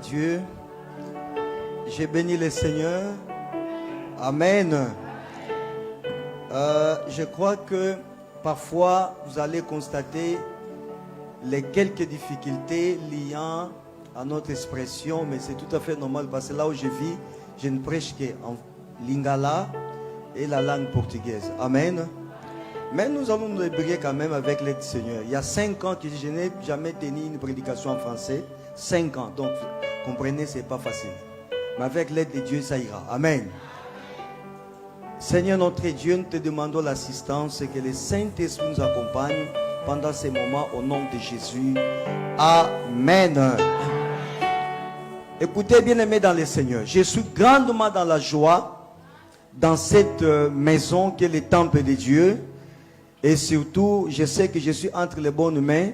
Dieu. J'ai béni le Seigneur. Amen. Je crois que parfois vous allez constater les quelques difficultés liant à notre expression, mais c'est tout à fait normal parce que là où je vis, je ne prêche qu'en lingala et la langue portugaise. Amen. Mais nous allons nous débrouiller quand même avec l'aide du Seigneur. Il y a 5 ans que je n'ai jamais tenu une prédication en français. 5 ans. Donc, comprenez, ce n'est pas facile. Mais avec l'aide de Dieu, ça ira. Amen. Seigneur notre Dieu, nous te demandons l'assistance et que le Saint-Esprit nous accompagne pendant ces moments au nom de Jésus. Amen. Écoutez, bien-aimés dans le Seigneur, je suis grandement dans la joie dans cette maison qui est le temple de Dieu. Et surtout, je sais que je suis entre les bonnes mains.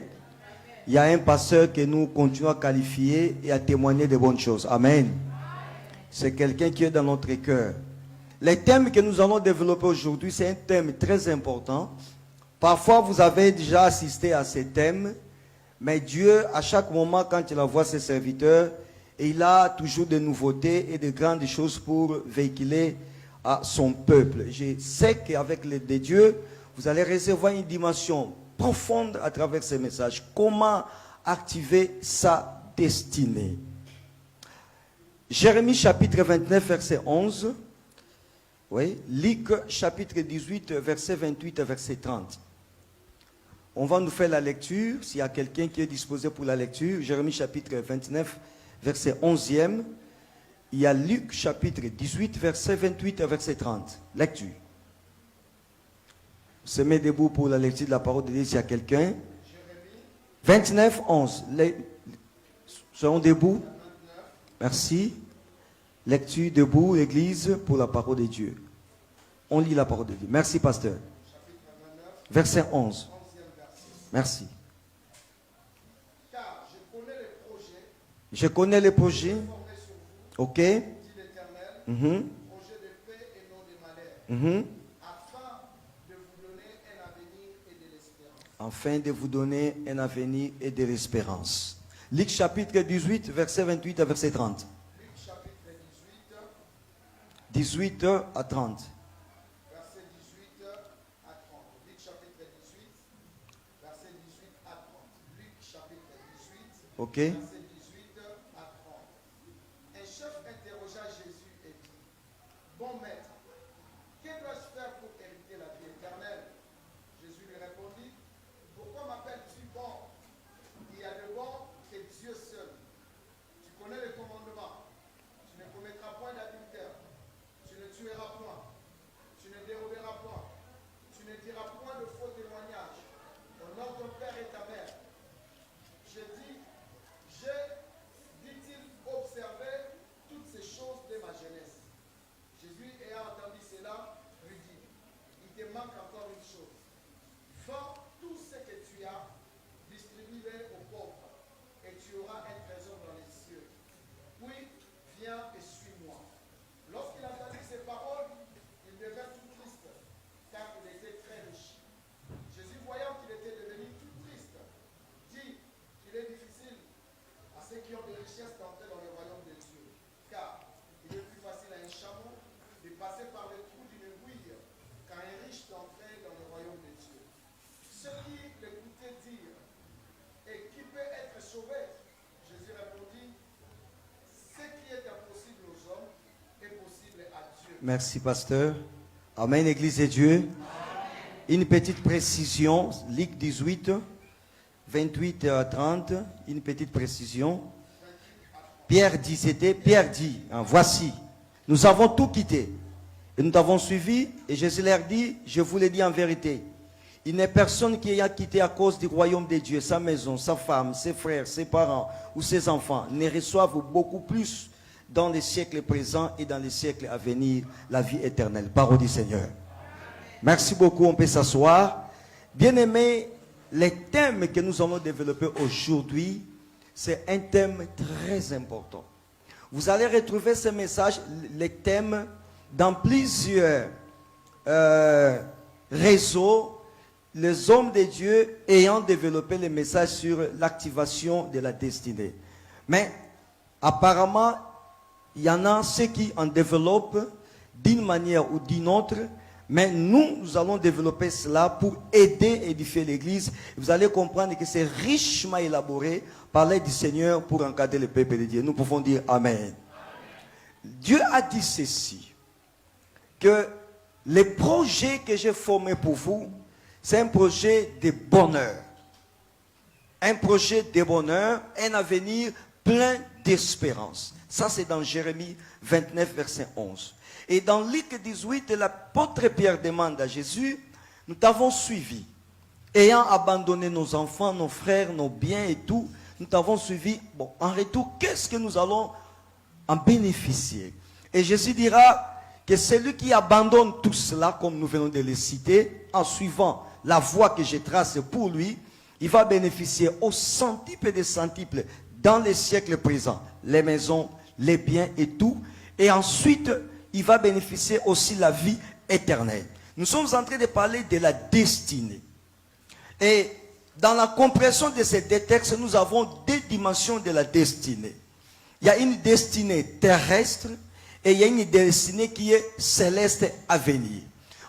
Il y a un pasteur que nous continuons à qualifier et à témoigner de bonnes choses. Amen. C'est quelqu'un qui est dans notre cœur. Les thèmes que nous allons développer aujourd'hui, c'est un thème très important. Parfois, vous avez déjà assisté à ces thèmes. Mais Dieu, à chaque moment, quand il envoie ses serviteurs, il a toujours de nouveautés et de grandes choses pour véhiculer à son peuple. Je sais qu'avec l'aide de Dieu, vous allez recevoir une dimension profonde à travers ces messages. Comment activer sa destinée. Jérémie chapitre 29, verset 11. Oui. Luc chapitre 18, verset 28 et verset 30. On va nous faire la lecture. S'il y a quelqu'un qui est disposé pour la lecture. Jérémie chapitre 29, verset 11e. Il y a Luc chapitre 18, verset 28 et verset 30. Lecture. Se met debout pour la lecture de la parole de Dieu s'il y a quelqu'un. 29, 11. Serons debout. Merci. Lecture debout, l'église, pour la parole de Dieu. On lit la parole de Dieu. Merci, pasteur. Verset 11. Merci. Car je connais les projets. Ok. dit l'Éternel, projet de paix et non de malheur. Afin de vous donner un avenir et de l'espérance. Luc chapitre 18, verset 28 à verset 30. Luc chapitre 18 à 30. Verset 18 à 30. Luc chapitre 18, verset 18 à 30. Luc chapitre 18, Ok. verset 18 à 30. Un chef interrogea Jésus et dit, bon maître, que dois-je faire pour hériter la vie éternelle? Jésus lui répondit, pourquoi m'appelles-tu bon? Il y a de bon que Dieu seul. Tu connais les commandements. Tu ne commettras point d'adultère. Tu ne tueras point. Tu ne déroberas point. Tu ne diras point de faux témoignages. Honore ton père et ta mère. J'ai, dit-il, observé toutes ces choses de ma jeunesse. Jésus, ayant entendu cela, lui dit, il te manque encore une chose. Vends tout ce que tu as, distribue-le aux pauvres, et tu auras un trésor dans les cieux. Puis, viens et suis-moi. Lorsqu'il entendit ces paroles, il devint tout triste, car il était très riche. Jésus, voyant qu'il était devenu tout triste, dit qu'il est difficile à ceux qui ont des richesses d'entrer dans le royaume de Dieu. Car il est plus facile à un chameau de passer par le trou d'une aiguille qu'à un riche d'entrer dans le royaume de Dieu. Ceux qui l'écoutaient dire, et qui peut être sauvé? Jésus répondit, ce qui est impossible aux hommes est possible à Dieu. Merci, pasteur. Amen, Église de Dieu. Amen. Une petite précision. Luc 18, 28 à 30. Une petite précision. Pierre dit, voici, nous avons tout quitté. Et nous t'avons suivi. Et Jésus leur dit, je vous l'ai dit en vérité. Il n'est personne qui ait quitté à cause du royaume de Dieu, sa maison, sa femme, ses frères, ses parents ou ses enfants, ne reçoivent beaucoup plus dans les siècles présents et dans les siècles à venir la vie éternelle. Parole du Seigneur. Merci beaucoup, on peut s'asseoir. Bien-aimés, les thèmes que nous allons développer aujourd'hui, c'est un thème très important. Vous allez retrouver ce message, les thèmes, dans plusieurs réseaux, les hommes de Dieu ayant développé les messages sur l'activation de la destinée. Mais apparemment, il y en a ceux qui en développent d'une manière ou d'une autre, mais nous allons développer cela pour aider et édifier l'Église. Vous allez comprendre que c'est richement élaboré par l'aide du Seigneur pour encadrer le peuple de Dieu. Nous pouvons dire Amen. Amen. Dieu a dit ceci, que les projets que j'ai formés pour vous, c'est un projet de bonheur. Un projet de bonheur, un avenir plein d'espérance. Ça, c'est dans Jérémie 29, verset 11. Et dans Luc 18, l'apôtre Pierre demande à Jésus, nous t'avons suivi, ayant abandonné nos enfants, nos frères, nos biens et tout, nous t'avons suivi. Bon, en retour, qu'est-ce que nous allons en bénéficier? Et Jésus dira que celui qui abandonne tout cela, comme nous venons de le citer, en suivant la voie que je trace pour lui, il va bénéficier au centuple des centuples dans les siècles présents, les maisons, les biens et tout. Et ensuite, il va bénéficier aussi la vie éternelle. Nous sommes en train de parler de la destinée. Et dans la compréhension de ces deux textes, nous avons deux dimensions de la destinée. Il y a une destinée terrestre et il y a une destinée qui est céleste à venir.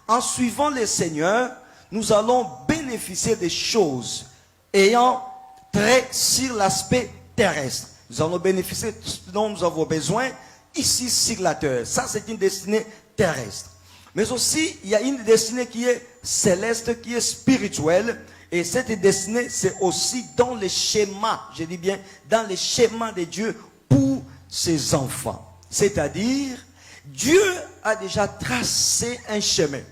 En suivant le Seigneur, nous allons bénéficier des choses ayant trait sur l'aspect terrestre. Nous allons bénéficier de ce dont nous avons besoin ici sur la terre. Ça, c'est une destinée terrestre. Mais aussi, il y a une destinée qui est céleste, qui est spirituelle. Et cette destinée, c'est aussi dans les schémas, je dis bien, dans les schémas de Dieu pour ses enfants. C'est-à-dire, Dieu a déjà tracé un chemin,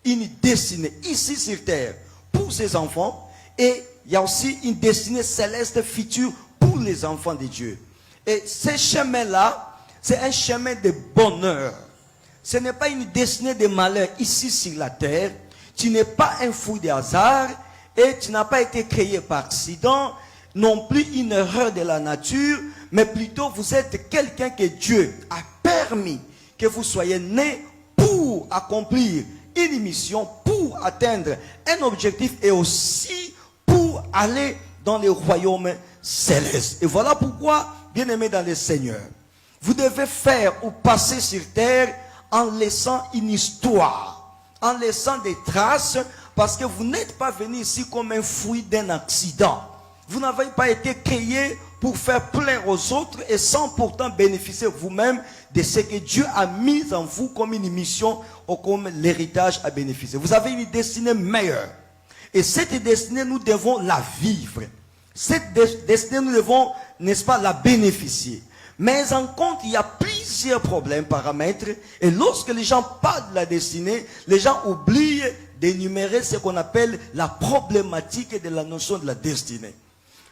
une destinée ici sur terre pour ses enfants. Et il y a aussi une destinée céleste future pour les enfants de Dieu. Et ce chemin-là, c'est un chemin de bonheur. Ce n'est pas une destinée de malheur ici sur la terre. Tu n'es pas un fruit de hasard et tu n'as pas été créé par accident, non plus une erreur de la nature, mais plutôt vous êtes quelqu'un que Dieu a permis que vous soyez né pour accomplir une mission, pour atteindre un objectif et aussi pour aller dans le royaume céleste. Et voilà pourquoi, bien-aimés dans le Seigneur, vous devez faire ou passer sur terre en laissant une histoire, en laissant des traces, parce que vous n'êtes pas venu ici comme un fruit d'un accident. Vous n'avez pas été créé pour faire plaire aux autres et sans pourtant bénéficier vous-même de ce que Dieu a mis en vous comme une mission ou comme l'héritage à bénéficier. Vous avez une destinée meilleure. Et cette destinée, nous devons la vivre. Cette destinée, nous devons, n'est-ce pas, la bénéficier. Mais en compte, il y a plusieurs problèmes, paramètres. Et lorsque les gens parlent de la destinée, les gens oublient d'énumérer ce qu'on appelle la problématique de la notion de la destinée.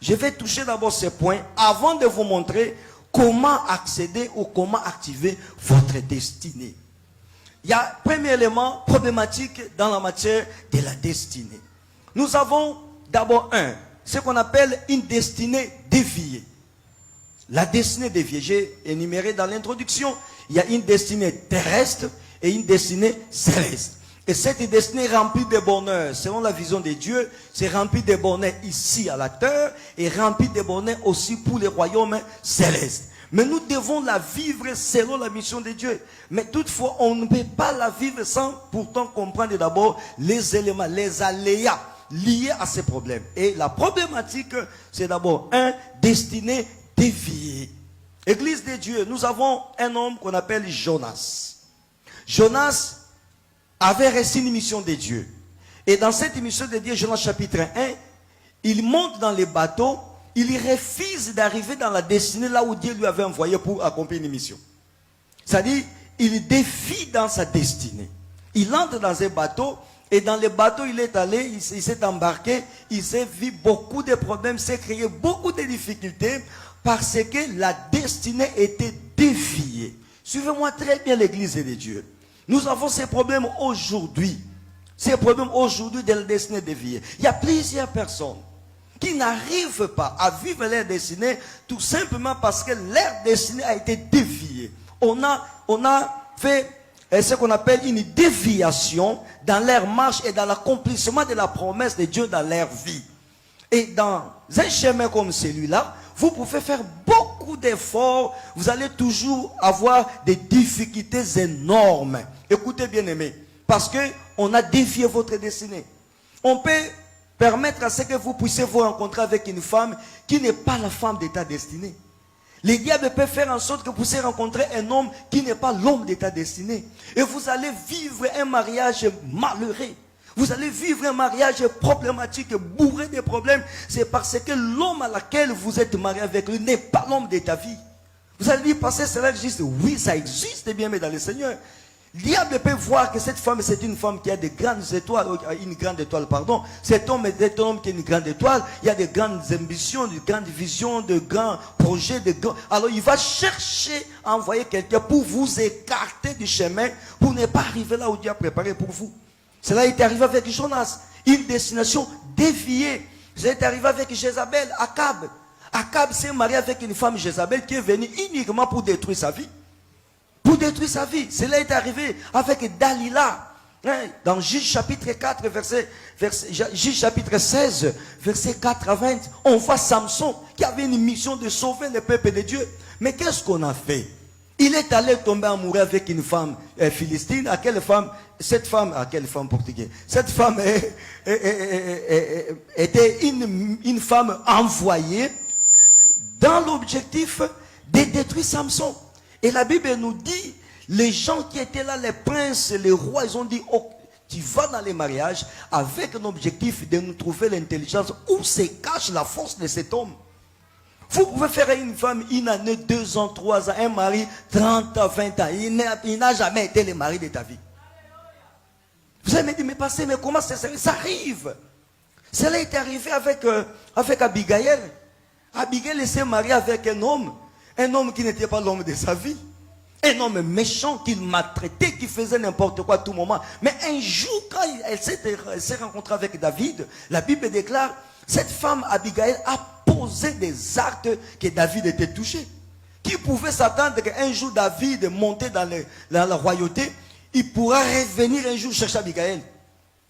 Je vais toucher d'abord ces points avant de vous montrer comment accéder ou comment activer votre destinée. Il y a, premier élément problématique dans la matière de la destinée. Nous avons d'abord ce qu'on appelle une destinée déviée. La destinée déviée, j'ai énuméré dans l'introduction, il y a une destinée terrestre et une destinée céleste. Et cette destinée est remplie de bonheur. Selon la vision de Dieu, c'est rempli de bonheur ici à la terre et rempli de bonheur aussi pour les royaumes célestes. Mais nous devons la vivre selon la mission de Dieu. Mais toutefois, on ne peut pas la vivre sans pourtant comprendre d'abord les éléments, les aléas liés à ces problèmes. Et la problématique, c'est d'abord destinée déviée. Église de Dieu, nous avons un homme qu'on appelle Jonas. Jonas avait reçu une mission de Dieu. Et dans cette mission de Dieu, Jonas chapitre 1, il monte dans les bateaux, il refuse d'arriver dans la destinée là où Dieu lui avait envoyé pour accomplir une mission. C'est-à-dire, il défie dans sa destinée. Il entre dans un bateau, et dans le bateau, il est allé, il s'est embarqué, il s'est vu beaucoup de problèmes, s'est créé beaucoup de difficultés, parce que la destinée était déviée. Suivez-moi très bien l'église de Dieu. Nous avons ces problèmes aujourd'hui. Ces problèmes aujourd'hui de la destinée déviée. Il y a plusieurs personnes qui n'arrivent pas à vivre leur destinée tout simplement parce que leur destinée a été déviée. On a fait ce qu'on appelle une déviation dans leur marche et dans l'accomplissement de la promesse de Dieu dans leur vie. Et dans un chemin comme celui-là, vous pouvez faire beaucoup beaucoup d'efforts, vous allez toujours avoir des difficultés énormes. Écoutez bien aimés, parce que on a dévié votre destinée. On peut permettre à ce que vous puissiez vous rencontrer avec une femme qui n'est pas la femme de ta destinée. Les diables peuvent faire en sorte que vous puissiez rencontrer un homme qui n'est pas l'homme de ta destinée. Et vous allez vivre un mariage malheureux. Vous allez vivre un mariage problématique, bourré de problèmes. C'est parce que l'homme à laquelle vous êtes marié avec lui n'est pas l'homme de ta vie. Vous allez dire, parce que cela existe. Oui, ça existe bien, mais dans le Seigneur. Le diable peut voir que cette femme, c'est une femme qui a de grandes étoiles, une grande étoile, pardon. Cet homme est un homme qui a une grande étoile. Il y a de grandes ambitions, de grandes visions, de grands projets, Alors il va chercher à envoyer quelqu'un pour vous écarter du chemin, pour ne pas arriver là où Dieu a préparé pour vous. Cela est arrivé avec Jonas, une destination déviée. Cela est arrivé avec Jézabel, Akab. Akab s'est marié avec une femme Jézabel qui est venue uniquement pour détruire sa vie. Pour détruire sa vie. Cela est arrivé avec Dalila. Dans Juge chapitre 4, Juge chapitre 16, verset 4 à 20, on voit Samson qui avait une mission de sauver le peuple de Dieu. Mais qu'est-ce qu'on a fait? Il est allé tomber amoureux avec une femme philistine. À quelle femme portugaise? Cette femme était une femme envoyée dans l'objectif de détruire Samson. Et la Bible nous dit, les gens qui étaient là, les princes, les rois, ils ont dit, oh, tu vas dans les mariages avec un objectif de nous trouver l'intelligence où se cache la force de cet homme. Vous pouvez faire une femme 1 année, 2 ans, 3 ans, un mari 30 ans, 20 ans. Il n'a jamais été le mari de ta vie. Vous allez me dire, mais pasteur, mais comment ça arrive? Cela est arrivé avec Abigail. Abigail s'est mariée avec un homme qui n'était pas l'homme de sa vie. Un homme méchant qu'il maltraitait, qui faisait n'importe quoi à tout moment. Mais un jour, quand elle s'est rencontrée avec David, la Bible déclare, cette femme Abigail a posé des actes que David était touché. Qui pouvait s'attendre qu'un jour David monté dans la royauté, il pourra revenir un jour chercher Abigail.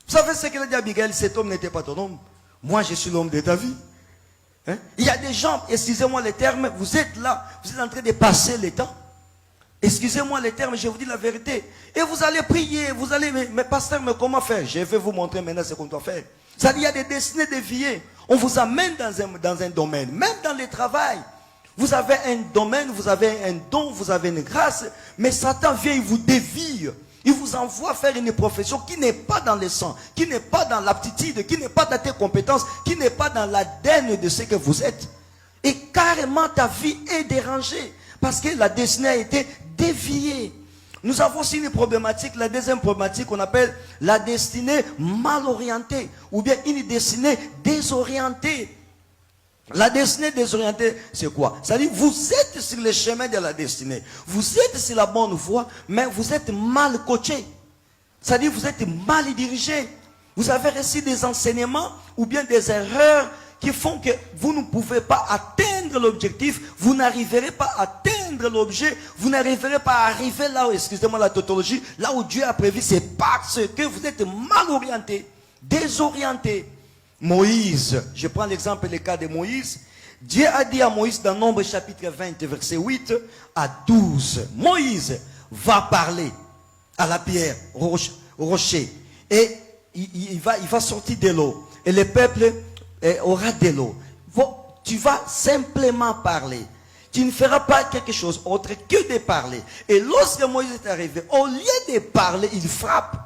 Vous savez ce qu'elle a dit à Abigail? Cet homme n'était pas ton homme. Moi, je suis l'homme de ta vie. Hein? Il y a des gens, excusez-moi les termes, vous êtes là, vous êtes en train de passer le temps. Excusez-moi les termes, je vous dis la vérité. Et vous allez prier, vous allez, mais pasteur, mais comment faire? Je vais vous montrer maintenant ce qu'on doit faire. C'est-à-dire, il y a des destinées déviées. On vous amène dans un domaine, même dans le travail. Vous avez un domaine, vous avez un don, vous avez une grâce, mais Satan vient, il vous dévie. Il vous envoie faire une profession qui n'est pas dans le sang, qui n'est pas dans l'aptitude, qui n'est pas dans tes compétences, qui n'est pas dans l'ADN de ce que vous êtes. Et carrément, ta vie est dérangée. Parce que la destinée a été déviée. Nous avons aussi une problématique, la deuxième problématique qu'on appelle la destinée mal orientée. Ou bien une destinée désorientée. La destinée désorientée, c'est quoi? C'est-à-dire, vous êtes sur le chemin de la destinée. Vous êtes sur la bonne voie, mais vous êtes mal coaché. C'est-à-dire, vous êtes mal dirigé. Vous avez reçu des enseignements ou bien des erreurs qui font que vous ne pouvez pas atteindre l'objectif, vous n'arriverez pas à atteindre l'objet, vous n'arriverez pas à arriver là où, excusez-moi la tautologie, là où Dieu a prévu, c'est parce que vous êtes mal orienté, désorienté. Moïse, je prends l'exemple, le cas de Moïse. Dieu a dit à Moïse dans Nombre chapitre 20, verset 8 à 12, Moïse va parler à la pierre, au rocher, et il va sortir de l'eau, et le peuple aura de l'eau. Tu vas simplement parler. Tu ne feras pas quelque chose autre que de parler. Et lorsque Moïse est arrivé, au lieu de parler, il frappe.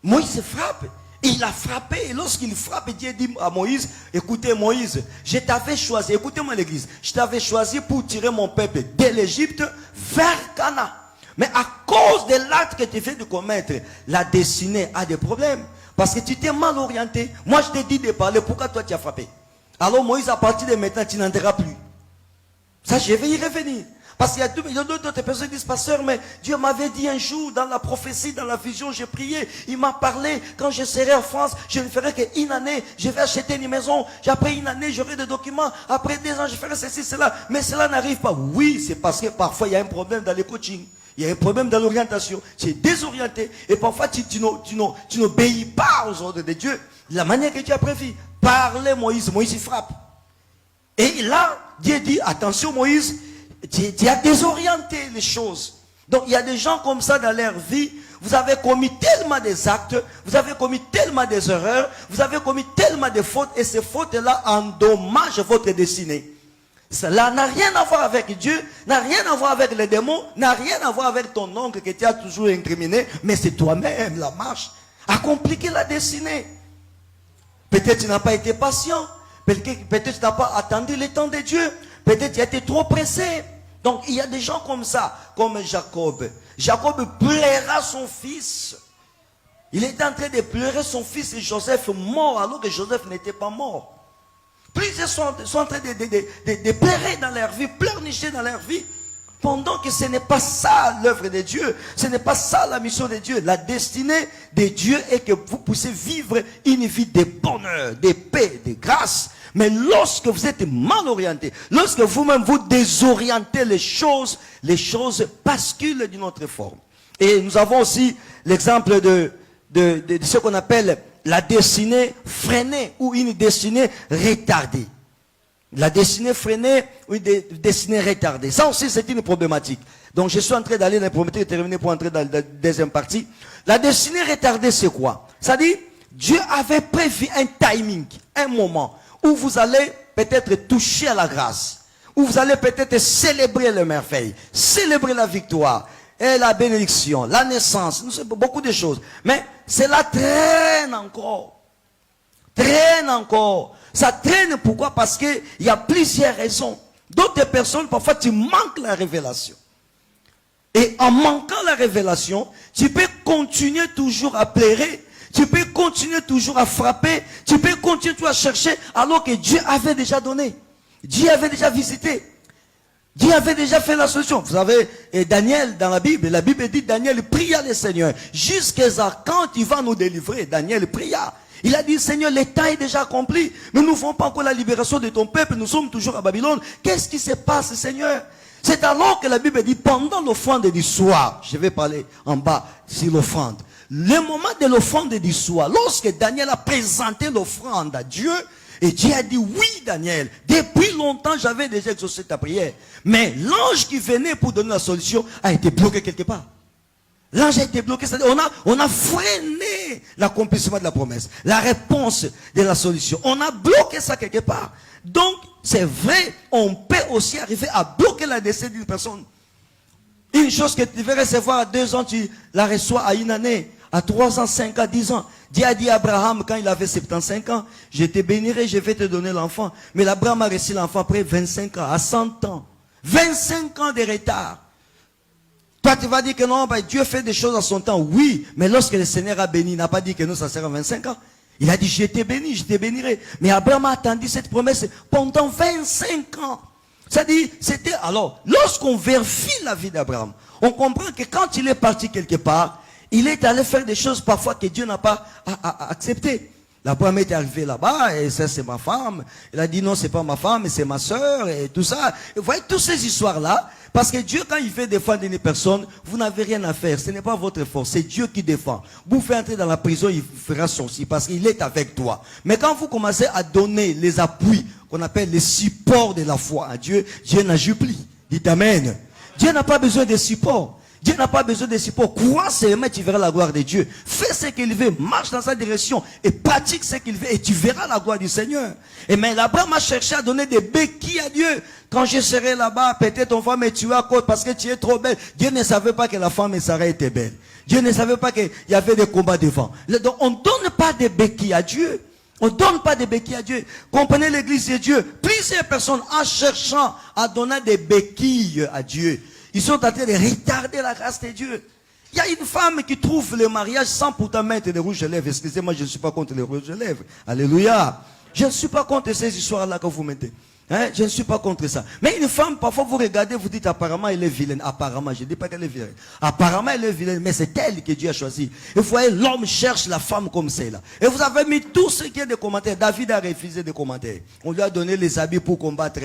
Moïse frappe. Il a frappé. Et lorsqu'il frappe, Dieu dit à Moïse, écoutez Moïse, je t'avais choisi, écoutez-moi l'église, je t'avais choisi pour tirer mon peuple de l'Égypte vers Canaan. Mais à cause de l'acte que tu viens de commettre, la destinée a des problèmes. Parce que tu t'es mal orienté. Moi, je t'ai dit de parler. Pourquoi toi, tu as frappé? Alors, Moïse, à partir de maintenant, tu n'entreras plus. Ça, je vais y revenir. Parce qu'il y a d'autres personnes qui disent, pasteur, mais Dieu m'avait dit un jour, dans la prophétie, dans la vision, j'ai prié. Il m'a parlé, quand je serai en France, je ne ferai qu'une année. Je vais acheter une maison. Après une année, j'aurai des documents. Après 2 ans, je ferai ceci, cela. Mais cela n'arrive pas. Oui, c'est parce que parfois, il y a un problème dans le coaching. Il y a un problème dans l'orientation. Tu es désorienté. Et parfois, tu n'obéis pas aux ordres de Dieu. De la manière que tu as prévu. Parlez Moïse. Moïse, il frappe. Et là, Dieu dit, attention Moïse, tu as désorienté les choses. Donc il y a des gens comme ça dans leur vie, vous avez commis tellement des actes, vous avez commis tellement des erreurs, vous avez commis tellement de fautes, et ces fautes-là endommagent votre destinée. Cela n'a rien à voir avec Dieu, n'a rien à voir avec les démons, n'a rien à voir avec ton oncle que tu as toujours incriminé, mais c'est toi-même, la marche, a compliqué la destinée. Peut-être tu n'as pas été patient, peut-être tu n'as pas attendu le temps de Dieu, peut-être tu as été trop pressé. Donc il y a des gens comme ça, comme Jacob. Jacob pleura son fils. Il était en train de pleurer son fils Joseph mort, alors que Joseph n'était pas mort. Plusieurs sont en train de pleurer dans leur vie, pleurnicher dans leur vie, pendant que ce n'est pas ça l'œuvre de Dieu, ce n'est pas ça la mission de Dieu. La destinée de Dieu est que vous puissiez vivre une vie de bonheur, de paix, de grâce. Mais lorsque vous êtes mal orienté, lorsque vous-même vous désorientez les choses basculent d'une autre forme. Et nous avons aussi l'exemple de ce qu'on appelle la destinée freinée ou une destinée retardée. La destinée freinée ou une destinée retardée. Ça aussi, c'est une problématique. Donc, je suis en train d'aller dans la problématique et terminer pour entrer dans la deuxième partie. La destinée retardée, c'est quoi? Ça dit, Dieu avait prévu un timing, un moment, où vous allez peut-être toucher à la grâce, où vous allez peut-être célébrer les merveilles, célébrer la victoire, et la bénédiction, la naissance, beaucoup de choses. Mais cela traîne encore. Traîne encore. Ça traîne pourquoi? Parce qu'il y a plusieurs raisons. D'autres personnes, parfois, tu manques la révélation. Et en manquant la révélation, tu peux continuer toujours à pleurer. Tu peux continuer toujours à frapper. Tu peux continuer toujours à chercher alors que Dieu avait déjà donné. Dieu avait déjà visité. Dieu avait déjà fait la solution. Vous savez, Daniel dans la Bible dit Daniel pria le Seigneur. Jusqu'à quand il va nous délivrer, Daniel pria. Il a dit, Seigneur, le temps est déjà accompli. Nous ne voulons pas encore la libération de ton peuple. Nous sommes toujours à Babylone. Qu'est-ce qui se passe, Seigneur? C'est alors que la Bible dit, pendant l'offrande du soir, je vais parler en bas sur l'offrande. Le moment de l'offrande du soir, lorsque Daniel a présenté l'offrande à Dieu, et Dieu a dit, oui Daniel, depuis longtemps j'avais déjà exaucé ta prière. Mais l'ange qui venait pour donner la solution a été bloqué quelque part. L'ange a été bloqué, on a freiné l'accomplissement de la promesse, la réponse de la solution. On a bloqué ça quelque part. Donc, c'est vrai, on peut aussi arriver à bloquer la décès d'une personne. Une chose que tu devais recevoir à 2 ans, tu la reçois à 1 année, à 3 ans, 5 ans, 10 ans. Dieu a dit à Abraham, quand il avait 75 ans, je te bénirai, je vais te donner l'enfant. Mais Abraham a reçu l'enfant après 25 ans, à 100 ans. 25 ans de retard. Toi, tu vas dire que non, bah, Dieu fait des choses à son temps. Oui, mais lorsque le Seigneur a béni, il n'a pas dit que non, ça sera 25 ans. Il a dit, je t'ai béni, je te bénirai. Mais Abraham a attendu cette promesse pendant 25 ans. C'est-à-dire, c'était, alors, lorsqu'on vérifie la vie d'Abraham, on comprend que quand il est parti quelque part, il est allé faire des choses parfois que Dieu n'a pas acceptées. Abraham est arrivé là-bas, et ça c'est ma femme. Il a dit non, c'est pas ma femme, mais c'est ma soeur, et tout ça. Et vous voyez, toutes ces histoires-là, parce que Dieu, quand il veut défendre une personne, vous n'avez rien à faire. Ce n'est pas votre force, c'est Dieu qui défend. Vous faites entrer dans la prison, il fera sortir, parce qu'il est avec toi. Mais quand vous commencez à donner les appuis, qu'on appelle les supports de la foi à Dieu, Dieu n'agit plus. Dites Amen. Dieu n'a pas besoin de support. Dieu n'a pas besoin de support. Crois seulement, tu verras la gloire de Dieu. Fais ce qu'il veut, marche dans sa direction et pratique ce qu'il veut et tu verras la gloire du Seigneur. Et mais Abraham a cherché à donner des béquilles à Dieu. Quand je serai là-bas, peut-être ton femme est tuée à cause parce que tu es trop belle. Dieu ne savait pas que la femme et Sarah étaient belles. Dieu ne savait pas qu'il y avait des combats devant. Donc on ne donne pas des béquilles à Dieu. On ne donne pas des béquilles à Dieu. Comprenez l'église de Dieu. Plusieurs personnes en cherchant à donner des béquilles à Dieu, ils sont en train de retarder la grâce de Dieu. Il y a une femme qui trouve le mariage sans pourtant mettre des rouges à lèvres. Excusez-moi, je ne suis pas contre les rouges à lèvres. Alléluia. Je ne suis pas contre ces histoires-là que vous mettez. Hein? Je ne suis pas contre ça. Mais une femme, parfois vous regardez, vous dites apparemment elle est vilaine. Apparemment, je ne dis pas qu'elle est vilaine. Apparemment elle est vilaine, mais c'est elle que Dieu a choisi. Et vous voyez, l'homme cherche la femme comme celle-là. Et vous avez mis tout ce qui est de commentaires. David a refusé de commentaires. On lui a donné les habits pour combattre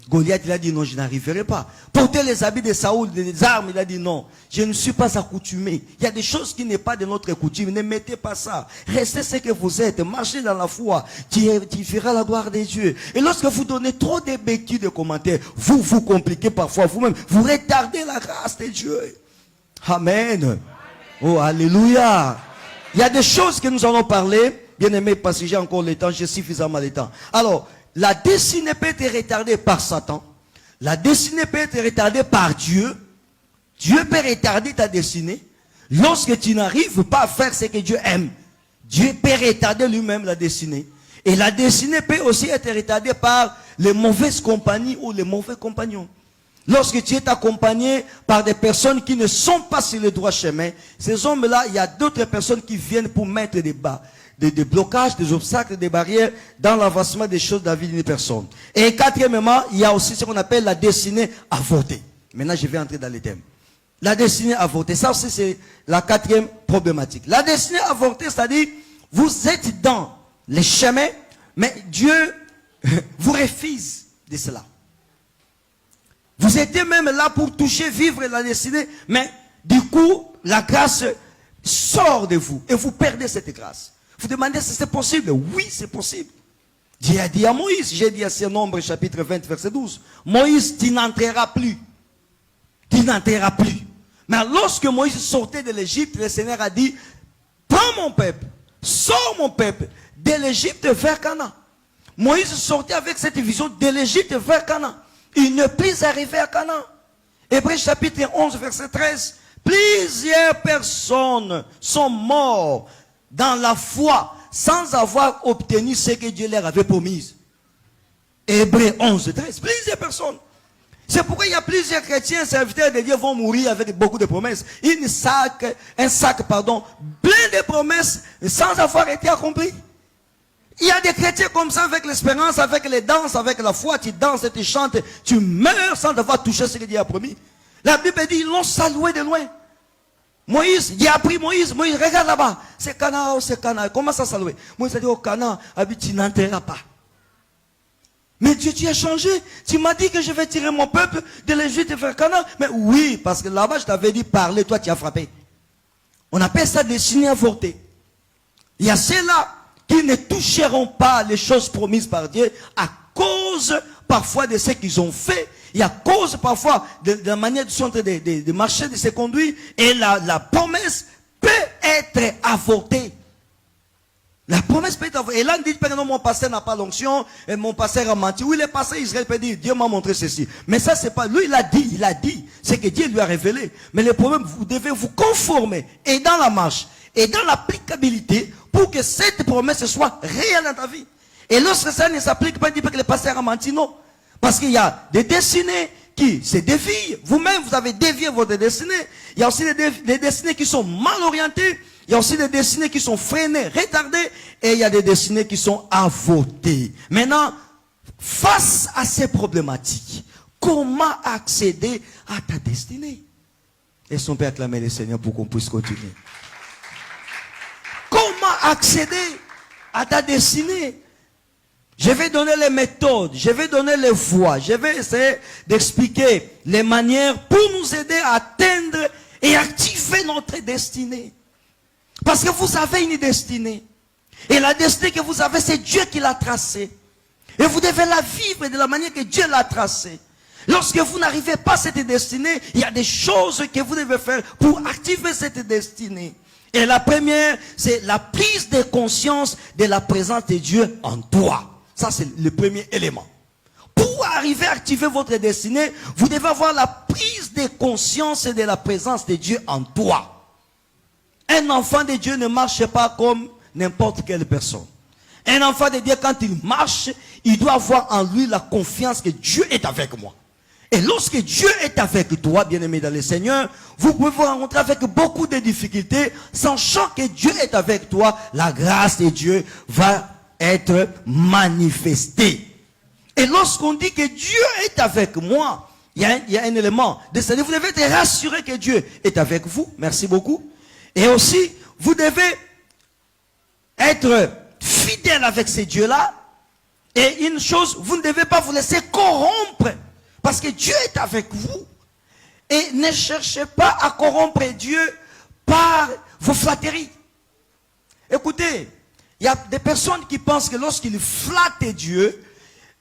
Goliath. Il a dit non, je n'arriverai pas. Porter les habits de Saoul, des armes, il a dit non, je ne suis pas accoutumé. Il y a des choses qui n'est pas de notre coutume. Ne mettez pas ça. Restez ce que vous êtes. Marchez dans la foi. Tu verras la gloire de Dieu. Dieu. Et lorsque vous donnez trop de bêtises de commentaires, vous vous compliquez parfois vous-même. Vous retardez la grâce de Dieu. Amen. Oh, alléluia. Il y a des choses que nous allons parler. Bien aimé, parce que j'ai encore le temps, j'ai suffisamment de temps. Alors, la destinée peut être retardée par Satan. La destinée peut être retardée par Dieu. Dieu peut retarder ta destinée. Lorsque tu n'arrives pas à faire ce que Dieu aime, Dieu peut retarder lui-même la destinée. Et la destinée peut aussi être retardée par les mauvaises compagnies ou les mauvais compagnons. Lorsque tu es accompagné par des personnes qui ne sont pas sur le droit chemin, ces hommes-là, il y a d'autres personnes qui viennent pour mettre des blocages, des obstacles, des barrières dans l'avancement des choses de la vie d'une personne. Et quatrièmement, il y a aussi ce qu'on appelle la destinée avortée. Maintenant, je vais entrer dans les thèmes. La destinée avortée, ça aussi c'est la quatrième problématique. La destinée avortée, c'est-à-dire, vous êtes dans les chemins, mais Dieu vous refuse de cela. Vous étiez même là pour toucher, vivre la destinée, mais du coup, la grâce sort de vous et vous perdez cette grâce. Vous demandez si c'est possible. Oui, c'est possible. Dieu a dit à Moïse, j'ai dit à ce Nombre, chapitre 20, verset 12, Moïse, tu n'entreras plus. Tu n'entreras plus. Mais lorsque Moïse sortait de l'Égypte, le Seigneur a dit, prends mon peuple, sors mon peuple de l'Égypte vers Canaan. Moïse sortait avec cette vision de l'Égypte vers Canaan. Il ne peut arriver à Canaan. Hébreux chapitre 11, verset 13. Plusieurs personnes sont mortes dans la foi sans avoir obtenu ce que Dieu leur avait promis. Hébreux 11, 13. Plusieurs personnes. C'est pourquoi il y a plusieurs chrétiens, serviteurs de Dieu, vont mourir avec beaucoup de promesses. Un sac, plein de promesses sans avoir été accompli. Il y a des chrétiens comme ça avec l'espérance, avec les danses, avec la foi. Tu danses et tu chantes, tu meurs sans avoir touché ce que Dieu a promis. La Bible dit, ils l'ont salué de loin. Moïse, Dieu a pris Moïse, regarde là-bas. C'est Canaan, c'est Canaan. Comment ça saluer? Moïse a dit, oh Canaan, tu n'enterras pas. Mais Dieu, tu as changé. Tu m'as dit que je vais tirer mon peuple de l'Égypte vers Canaan. Mais oui, parce que là-bas, je t'avais dit parler, toi tu as frappé. On appelle ça destinée avortée. Il y a ceux-là qui ne toucheront pas les choses promises par Dieu à cause parfois de ce qu'ils ont fait. Et à cause parfois de la manière de marcher, de se conduire. Et la promesse peut être avortée. La promesse peut être avortée. Et là, on dit, non, mon pasteur n'a pas l'onction, et mon pasteur a menti. Oui, le pasteur Israël peut dire, Dieu m'a montré ceci. Mais ça, c'est pas, lui, il a dit. C'est que Dieu lui a révélé. Mais le problème, vous devez vous conformer. Et dans la marche, et dans l'applicabilité, pour que cette promesse soit réelle dans ta vie. Et lorsque ça ne s'applique pas, il dit pas que le pasteur a menti, non. Parce qu'il y a des destinées qui se dévient. Vous-même, vous avez dévié votre destinée. Il y a aussi des destinées qui sont mal orientées. Il y a aussi des destinées qui sont freinées, retardées. Et il y a des destinées qui sont avortées. Maintenant, face à ces problématiques, comment accéder à ta destinée? Est-ce qu'on peut acclamer le Seigneur pour qu'on puisse continuer? Comment accéder à ta destinée? Je vais donner les méthodes, je vais donner les voies, je vais essayer d'expliquer les manières pour nous aider à atteindre et activer notre destinée. Parce que vous avez une destinée. Et la destinée que vous avez, c'est Dieu qui l'a tracée. Et vous devez la vivre de la manière que Dieu l'a tracée. Lorsque vous n'arrivez pas à cette destinée, il y a des choses que vous devez faire pour activer cette destinée. Et la première, c'est la prise de conscience de la présence de Dieu en toi. Ça, c'est le premier élément. Pour arriver à activer votre destinée, vous devez avoir la prise de conscience de la présence de Dieu en toi. Un enfant de Dieu ne marche pas comme n'importe quelle personne. Un enfant de Dieu, quand il marche, il doit avoir en lui la confiance que Dieu est avec moi. Et lorsque Dieu est avec toi, bien-aimé dans le Seigneur, vous pouvez vous rencontrer avec beaucoup de difficultés, sachant que Dieu est avec toi, la grâce de Dieu va être manifestée. Et lorsqu'on dit que Dieu est avec moi, il y a un élément de ça. Vous devez être rassuré que Dieu est avec vous. Merci beaucoup. Et aussi, vous devez être fidèle avec ces dieux-là. Et une chose, vous ne devez pas vous laisser corrompre. Parce que Dieu est avec vous. Et ne cherchez pas à corrompre Dieu par vos flatteries. Écoutez, il y a des personnes qui pensent que lorsqu'ils flattent Dieu,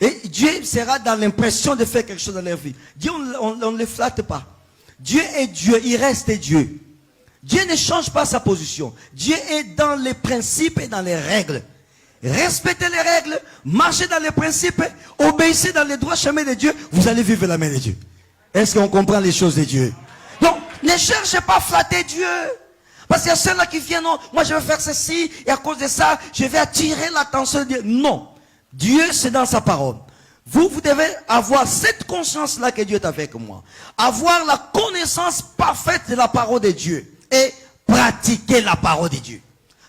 Et Dieu sera dans l'impression de faire quelque chose dans leur vie. Dieu, on ne le flatte pas. Dieu est Dieu, il reste Dieu. Dieu ne change pas sa position. Dieu est dans les principes et dans les règles. Respectez les règles, marchez dans les principes, obéissez dans les droits chemins de Dieu, vous allez vivre la main de Dieu. Est-ce qu'on comprend les choses de Dieu? Donc, ne cherchez pas à flatter Dieu. Parce qu'il y a ceux-là qui viennent, non, moi je vais faire ceci, et à cause de ça, je vais attirer l'attention de Dieu. Non. Dieu, c'est dans sa parole. Vous devez avoir cette conscience-là que Dieu est avec moi. Avoir la connaissance parfaite de la parole de Dieu. Et pratiquer la parole de Dieu.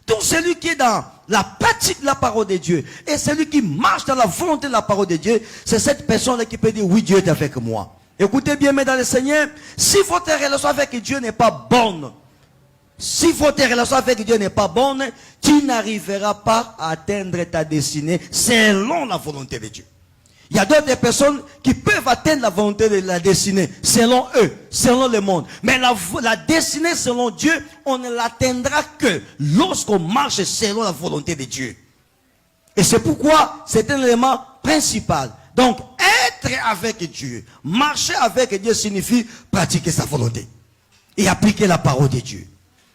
Donc celui qui est dans la pratique de la parole de Dieu et celui qui marche dans la volonté de la parole de Dieu, c'est cette personne-là qui peut dire oui, Dieu est avec moi. Écoutez bien, mesdames et seigneurs, si votre relation avec Dieu n'est pas bonne, si votre relation avec Dieu n'est pas bonne, tu n'arriveras pas à atteindre ta destinée selon la volonté de Dieu. Il y a d'autres personnes qui peuvent atteindre la volonté de la destinée selon eux, selon le monde. Mais la destinée selon Dieu, on ne l'atteindra que lorsqu'on marche selon la volonté de Dieu. Et c'est pourquoi c'est un élément principal. Donc, être avec Dieu, marcher avec Dieu signifie pratiquer sa volonté et appliquer la parole de Dieu.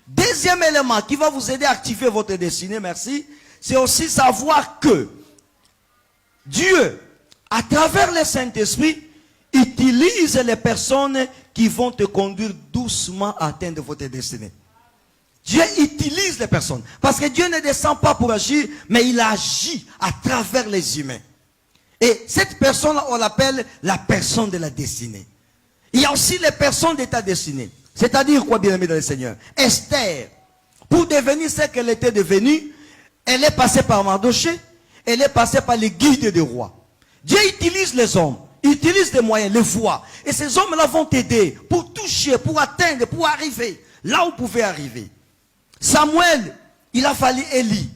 Deuxième élément qui va vous aider à activer votre destinée, merci, c'est aussi savoir que Dieu, à travers le Saint-Esprit, utilise les personnes qui vont te conduire doucement à atteindre votre destinée. Dieu utilise les personnes. Parce que Dieu ne descend pas pour agir, mais il agit à travers les humains. Et cette personne-là, on l'appelle la personne de la destinée. Il y a aussi les personnes de ta destinée. C'est-à-dire quoi, bien-aimé dans le Seigneur? Esther, pour devenir ce qu'elle était devenue, elle est passée par Mardoché, elle est passée par les guides des rois. Dieu utilise les hommes, il utilise des moyens, les voies. Et ces hommes-là vont t'aider pour toucher, pour atteindre, pour arriver là où vous pouvez arriver. Samuel, il a fallu Élie,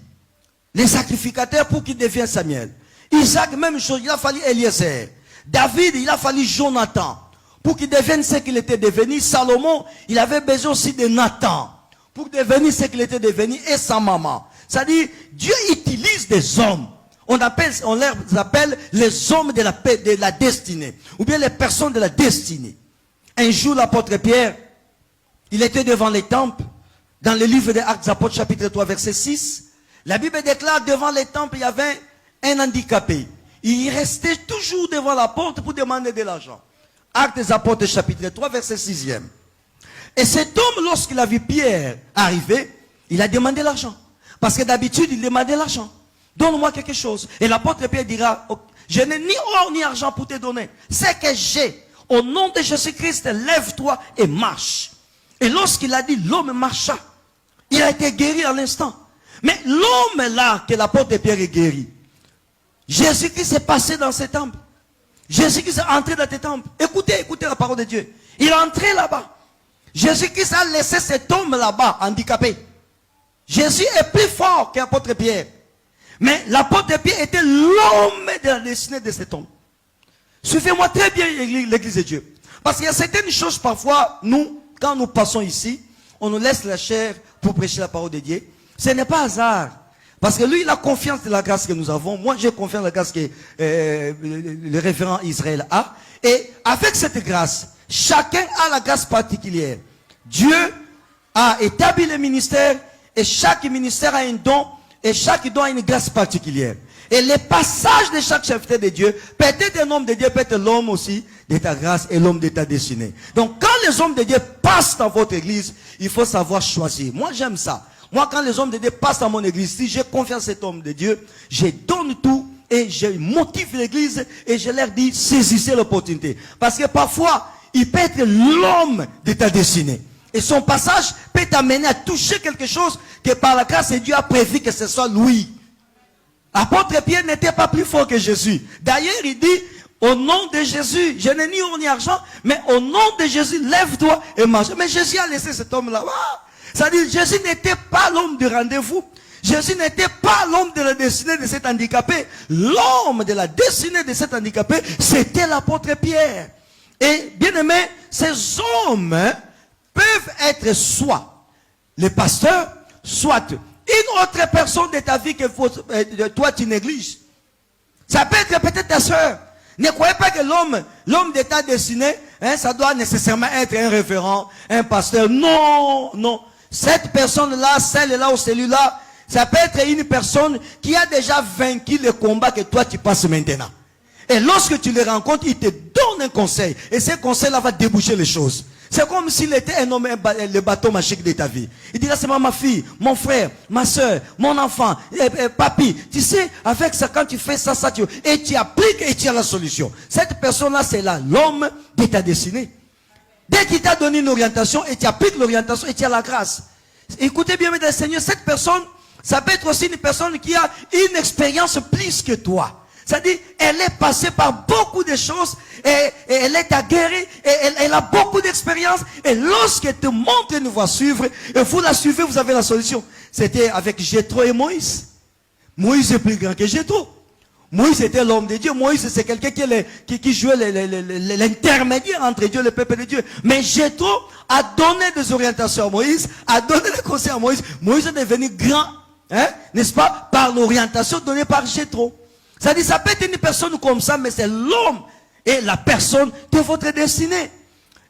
les sacrificateurs pour qu'il devienne Samuel. Isaac, même chose, il a fallu Eliezer. David, il a fallu Jonathan pour qu'il devienne ce qu'il était devenu. Salomon, il avait besoin aussi de Nathan pour devenir ce qu'il était devenu et sa maman. C'est-à-dire, Dieu utilise des hommes. On les appelle les hommes de la destinée. Ou bien les personnes de la destinée. Un jour, l'apôtre Pierre, il était devant les temples. Dans le livre des Actes des Apôtres, chapitre 3, verset 6. La Bible déclare, devant les temples, il y avait un handicapé. Il restait toujours devant la porte pour demander de l'argent. Actes des Apôtres, chapitre 3, verset 6e. Et cet homme, lorsqu'il a vu Pierre arriver, il a demandé l'argent. Parce que d'habitude, il demandait l'argent. Donne-moi quelque chose. Et l'apôtre Pierre dira, je n'ai ni or ni argent pour te donner. C'est que j'ai. Au nom de Jésus-Christ, lève-toi et marche. Et lorsqu'il a dit, l'homme marcha. Il a été guéri à l'instant. Mais l'homme là, que l'apôtre Pierre est guéri, Jésus-Christ est passé dans ces temples. Jésus-Christ est entré dans tes temples. Écoutez la parole de Dieu. Il est entré là-bas. Jésus-Christ a laissé cet homme là-bas, handicapé. Jésus est plus fort que l'apôtre Pierre. Mais l'apôtre Pierre était l'homme de la destinée de cet homme. Suivez-moi très bien l'église de Dieu. Parce qu'il y a certaines choses parfois, nous, quand nous passons ici, on nous laisse la chair pour prêcher la parole de Dieu. Ce n'est pas hasard. Parce que lui, il a confiance de la grâce que nous avons. Moi, j'ai confiance de la grâce que le révérend Israël a. Et avec cette grâce, chacun a la grâce particulière. Dieu a établi le ministère et chaque ministère a un don et chaque don a une grâce particulière. Et les passages de chaque serviteur de Dieu, peut-être un homme de Dieu, peut-être l'homme aussi de ta grâce et l'homme de ta destinée. Donc quand les hommes de Dieu passent dans votre église, il faut savoir choisir. Moi j'aime ça. Moi quand les hommes de Dieu passent dans mon église, si j'ai confiance à cet homme de Dieu, je donne tout et je motive l'église et je leur dis saisissez l'opportunité. Parce que parfois, il peut être l'homme de ta destinée. Et son passage peut t'amener à toucher quelque chose que par la grâce de Dieu a prévu que ce soit lui. L'apôtre Pierre n'était pas plus fort que Jésus. D'ailleurs, il dit, au nom de Jésus, je n'ai ni or ni argent, mais au nom de Jésus, lève-toi et marche. Mais Jésus a laissé cet homme-là. C'est-à-dire, Jésus n'était pas l'homme de rendez-vous. Jésus n'était pas l'homme de la destinée de cet handicapé. L'homme de la destinée de cet handicapé, c'était l'apôtre Pierre. Et bien aimé, ces hommes peuvent être soit les pasteurs, soit une autre personne de ta vie que toi tu négliges. Ça peut être peut-être ta soeur. Ne croyez pas que l'homme d'état destiné, hein, ça doit nécessairement être un référent, un pasteur. Non, non. Cette personne-là, celle-là ou celui-là, ça peut être une personne qui a déjà vaincu le combat que toi tu passes maintenant. Et lorsque tu les rencontres, il te donne un conseil. Et ce conseil-là va déboucher les choses. C'est comme s'il était un homme, le bateau magique de ta vie. Il dira, c'est ma fille, mon frère, ma soeur, mon enfant, papy. Tu sais, avec ça, quand tu fais ça, et tu appliques et tu as la solution. Cette personne-là, c'est là l'homme de ta destinée. Dès qu'il t'a donné une orientation, et tu appliques l'orientation, et tu as la grâce. Écoutez bien, mesdames et Seigneur, cette personne, ça peut être aussi une personne qui a une expérience plus que toi. C'est-à-dire, elle est passée par beaucoup de choses, et elle est aguerrie, et elle a beaucoup d'expérience, et lorsqu'elle te montre une voie à suivre, et vous la suivez, vous avez la solution. C'était avec Jéthro et Moïse. Moïse est plus grand que Jéthro. Moïse était l'homme de Dieu. Moïse, c'est quelqu'un qui jouait l'intermédiaire entre Dieu et le peuple de Dieu. Mais Jéthro a donné des orientations à Moïse, a donné des conseils à Moïse. Moïse est devenu grand, hein, n'est-ce pas, par l'orientation donnée par Jéthro. C'est-à-dire, ça peut être une personne comme ça, mais c'est l'homme et la personne de votre destinée.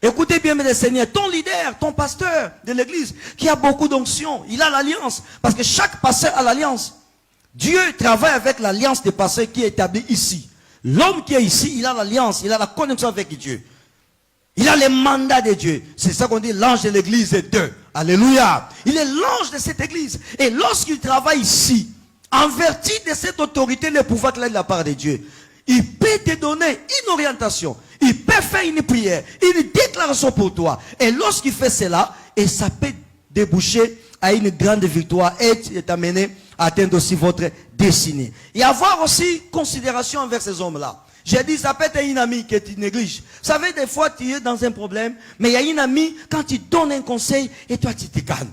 Écoutez bien, mes seigneurs, ton leader, ton pasteur de l'église, qui a beaucoup d'onction, il a l'alliance. Parce que chaque pasteur a l'alliance. Dieu travaille avec l'alliance des pasteurs qui est établie ici. L'homme qui est ici, il a l'alliance, il a la connexion avec Dieu. Il a les mandats de Dieu. C'est ça qu'on dit, l'ange de l'église est deux. Alléluia. Il est l'ange de cette église. Et lorsqu'il travaille ici, en vertu de cette autorité, le pouvoir qu'il a de la part de Dieu, il peut te donner une orientation. Il peut faire une prière, une déclaration pour toi. Et lorsqu'il fait cela, et ça peut déboucher à une grande victoire et t'amener à atteindre aussi votre destinée. Et avoir aussi considération envers ces hommes-là. J'ai dit, ça peut être une amie que tu négliges. Vous savez, des fois, tu es dans un problème, mais il y a une amie, quand tu donnes un conseil, et toi, tu te calmes.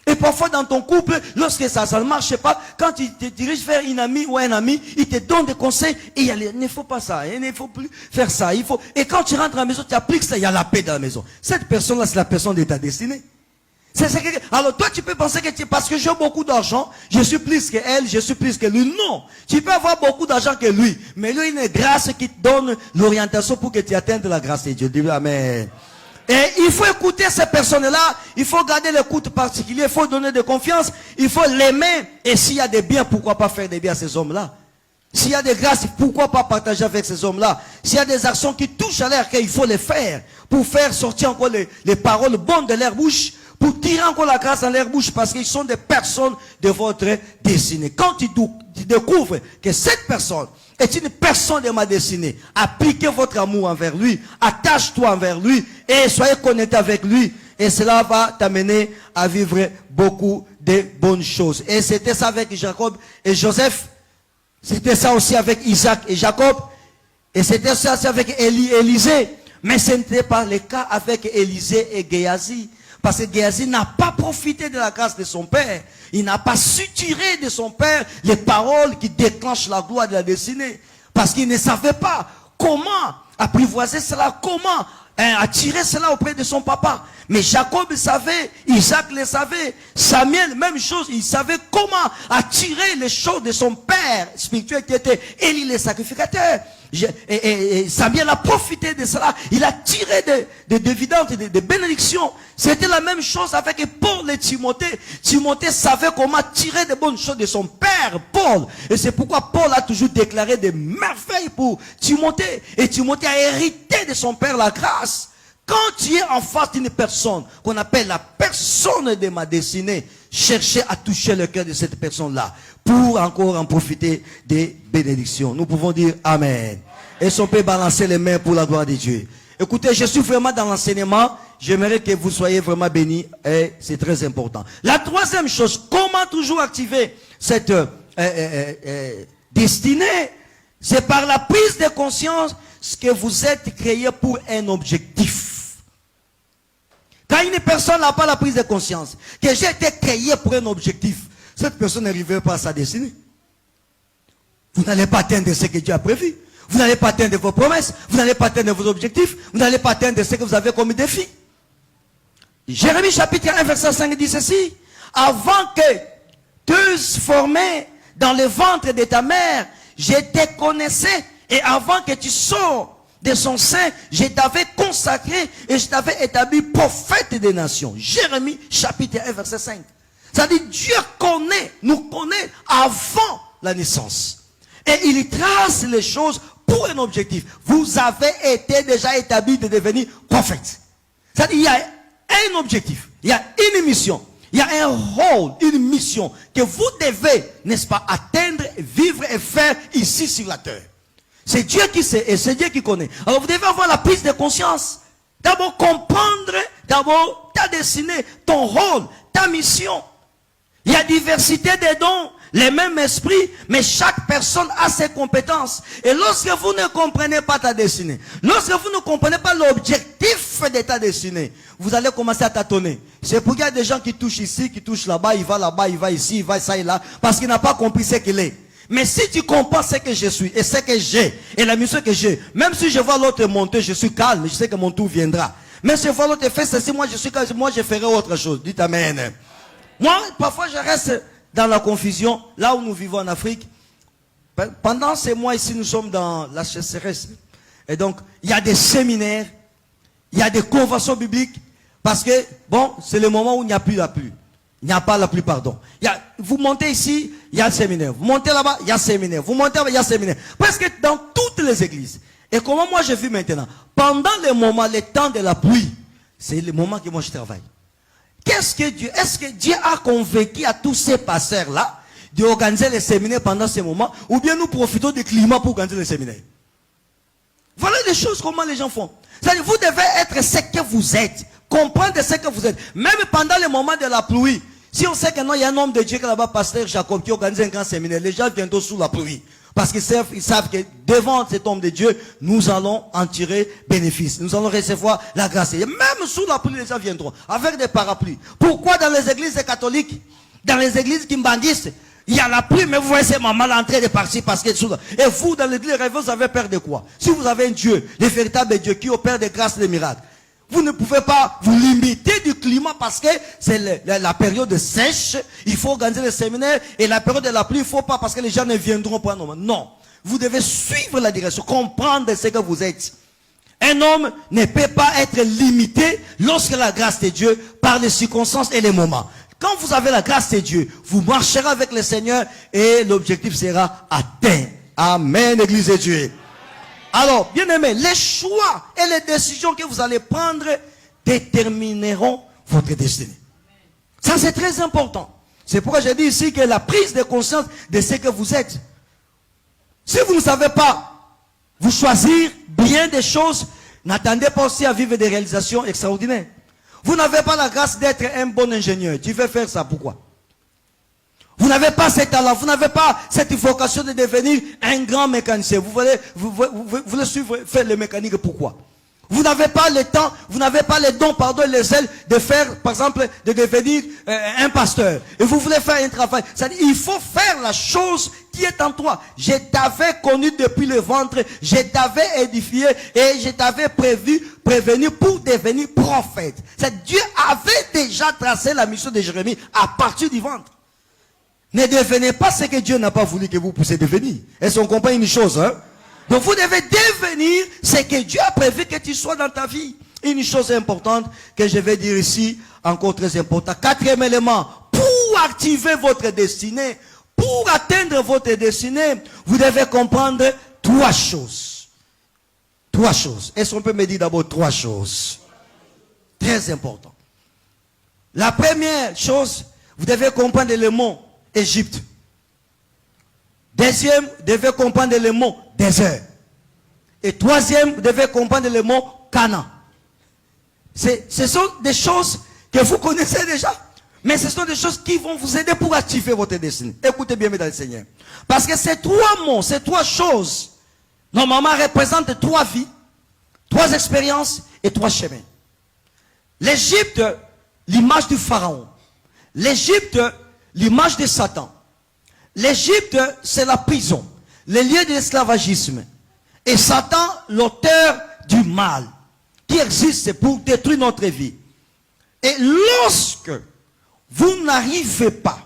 Et parfois dans ton couple, lorsque ça ne marche pas, quand tu te diriges vers une amie ou un ami, il te donne des conseils, et il ne faut pas ça, il ne faut plus faire ça. Et quand tu rentres à la maison, tu appliques ça, il y a la paix dans la maison. Cette personne-là, c'est la personne de ta destinée. Alors toi, tu peux penser que parce que j'ai beaucoup d'argent, je suis plus que elle, je suis plus que lui. Non, tu peux avoir beaucoup d'argent que lui, mais lui, il y a une grâce qui te donne l'orientation pour que tu atteignes la grâce de Dieu. Dis amen. Et il faut écouter ces personnes-là, il faut garder l'écoute particulière, il faut donner de confiance, il faut l'aimer. Et s'il y a des biens, pourquoi pas faire des biens à ces hommes-là? S'il y a des grâces, pourquoi pas partager avec ces hommes-là? S'il y a des actions qui touchent à l'air, il faut les faire pour faire sortir encore les paroles bonnes de leur bouche, pour tirer encore la grâce dans leur bouche, parce qu'ils sont des personnes de votre destinée. Quand tu découvres que cette personne est une personne de ma destinée, appliquez votre amour envers lui, attache-toi envers lui, et soyez connecté avec lui, et cela va t'amener à vivre beaucoup de bonnes choses. Et c'était ça avec Jacob et Joseph, c'était ça aussi avec Isaac et Jacob, et c'était ça aussi avec Élisée, mais ce n'était pas le cas avec Élisée et Géasi. Parce que Géasi n'a pas profité de la grâce de son père. Il n'a pas su tirer de son père les paroles qui déclenchent la gloire de la destinée. Parce qu'il ne savait pas comment apprivoiser cela, comment attirer cela auprès de son papa. Mais Jacob savait, Isaac le savait, Samuel, même chose, il savait comment attirer les choses de son père spirituel qui était Élie le sacrificateur. Et Samuel a profité de cela, il a tiré des dividendes, des bénédictions. C'était la même chose avec Paul et Timothée. Timothée savait comment tirer des bonnes choses de son père, Paul. Et c'est pourquoi Paul a toujours déclaré des merveilles pour Timothée. Et Timothée a hérité de son père la grâce. Quand tu es en face d'une personne qu'on appelle la personne de ma destinée, cherchez à toucher le cœur de cette personne-là pour encore en profiter des bénédictions. Nous pouvons dire Amen. Et si on peut balancer les mains pour la gloire de Dieu. Écoutez, je suis vraiment dans l'enseignement. J'aimerais que vous soyez vraiment bénis et c'est très important. La troisième chose, comment toujours activer cette destinée? C'est par la prise de conscience que vous êtes créé pour un objectif. Quand une personne n'a pas la prise de conscience que j'ai été créé pour un objectif, cette personne n'arrivera pas à sa destinée. Vous n'allez pas atteindre ce que Dieu a prévu. Vous n'allez pas atteindre vos promesses. Vous n'allez pas atteindre vos objectifs. Vous n'allez pas atteindre ce que vous avez comme défi. Jérémie chapitre 1 verset 5 dit ceci. Avant que tu sois formé dans le ventre de ta mère, je te connaissais et avant que tu sors de son sein, je t'avais consacré et je t'avais établi prophète des nations. Jérémie chapitre 1 verset 5. C'est-à-dire Dieu nous connaît avant la naissance. Et il trace les choses pour un objectif. Vous avez été déjà établi de devenir prophète. C'est-à-dire il y a un objectif, il y a une mission, il y a un rôle, une mission que vous devez, n'est-ce pas, atteindre, vivre et faire ici sur la terre. C'est Dieu qui sait et c'est Dieu qui connaît. Alors vous devez avoir la prise de conscience. D'abord comprendre, d'abord ta destinée, ton rôle, ta mission. Il y a diversité des dons, les mêmes esprits, mais chaque personne a ses compétences. Et lorsque vous ne comprenez pas ta destinée, lorsque vous ne comprenez pas l'objectif de ta destinée, vous allez commencer à tâtonner. C'est pourquoi il y a des gens qui touchent ici, qui touchent là-bas, il va ici, il va ça et là, parce qu'il n'a pas compris ce qu'il est. Mais si tu comprends ce que je suis et ce que j'ai et la mission que j'ai, même si je vois l'autre monter, je suis calme, je sais que mon tour viendra. Mais si je vois l'autre faire ceci, moi je suis calme, moi je ferai autre chose. Dites amen. Moi, parfois je reste dans la confusion, là où nous vivons en Afrique. Pendant ces mois ici, nous sommes dans la sécheresse. Et donc, il y a des séminaires, il y a des conventions bibliques, parce que, bon, c'est le moment où il n'y a plus la pluie. Il n'y a pas la pluie, pardon. Vous montez ici, il y a un séminaire. Vous montez là-bas, il y a un séminaire. Vous montez là-bas, il y a un séminaire. Presque dans toutes les églises. Et comment moi je vis maintenant? Pendant les moments, les temps de la pluie, c'est le moment que moi je travaille. Est-ce que Dieu a convaincu à tous ces pasteurs-là d'organiser les séminaires pendant ces moments, ou bien nous profitons du climat pour organiser les séminaires? Voilà les choses, comment les gens font. C'est-à-dire, vous devez être ce que vous êtes. Comprendre ce que vous êtes. Même pendant les moments de la pluie. Si on sait que non, il y a un homme de Dieu qui est là-bas, pasteur Jacob, qui organise un grand séminaire, les gens viennent sous la pluie. Parce qu'ils savent que devant cet homme de Dieu, nous allons en tirer bénéfice. Nous allons recevoir la grâce. Et même sous la pluie, les gens viendront. Avec des parapluies. Pourquoi dans les églises catholiques, dans les églises kimbandistes, il y a la pluie, mais vous voyez ces mamans en train de partir parce que et vous, dans l'église, vous avez peur de quoi? Si vous avez un Dieu, le véritable Dieu qui opère des grâces et des miracles, vous ne pouvez pas vous limiter du climat parce que c'est la période sèche. Il faut organiser le séminaire. Et la période de la pluie, il ne faut pas parce que les gens ne viendront pas. Non. Vous devez suivre la direction, comprendre ce que vous êtes. Un homme ne peut pas être limité lorsque la grâce de Dieu par les circonstances et les moments. Quand vous avez la grâce de Dieu, vous marcherez avec le Seigneur et l'objectif sera atteint. Amen, Église de Dieu. Alors, bien aimé, les choix et les décisions que vous allez prendre détermineront votre destinée. Ça, c'est très important. C'est pourquoi j'ai dit ici que la prise de conscience de ce que vous êtes. Si vous ne savez pas vous choisir bien des choses, n'attendez pas aussi à vivre des réalisations extraordinaires. Vous n'avez pas la grâce d'être un bon ingénieur. Tu veux faire ça, pourquoi? Vous n'avez pas ce talent, vous n'avez pas cette vocation de devenir un grand mécanicien. Vous voulez suivre, faire le mécanique, pourquoi? Vous n'avez pas le temps, vous n'avez pas les dons, pardon, les ailes de faire, par exemple, de devenir un pasteur. Et vous voulez faire un travail. C'est-à-dire, il faut faire la chose qui est en toi. Je t'avais connu depuis le ventre, je t'avais édifié et je t'avais prévenu pour devenir prophète. C'est-à-dire, Dieu avait déjà tracé la mission de Jérémie à partir du ventre. Ne devenez pas ce que Dieu n'a pas voulu que vous puissiez devenir. Est-ce qu'on comprend une chose, hein? Donc vous devez devenir ce que Dieu a prévu que tu sois dans ta vie. Une chose importante que je vais dire ici, encore très importante. Quatrième élément, pour activer votre destinée, pour atteindre votre destinée, vous devez comprendre trois choses. Trois choses. Est-ce qu'on peut me dire d'abord trois choses? Très important. La première chose, vous devez comprendre le mot Égypte. Deuxième, vous devez comprendre le mot désert. Et troisième, vous devez comprendre le mot Canaan. Ce sont des choses que vous connaissez déjà. Mais ce sont des choses qui vont vous aider pour activer votre destinée. Écoutez bien, mesdames et seigneurs. Parce que ces trois mots, ces trois choses, normalement représentent trois vies, trois expériences et trois chemins. L'Égypte, l'image du Pharaon. L'Égypte, l'image de Satan. L'Égypte, c'est la prison, le lieu de l'esclavagisme. Et Satan, l'auteur du mal, qui existe pour détruire notre vie. Et lorsque vous n'arrivez pas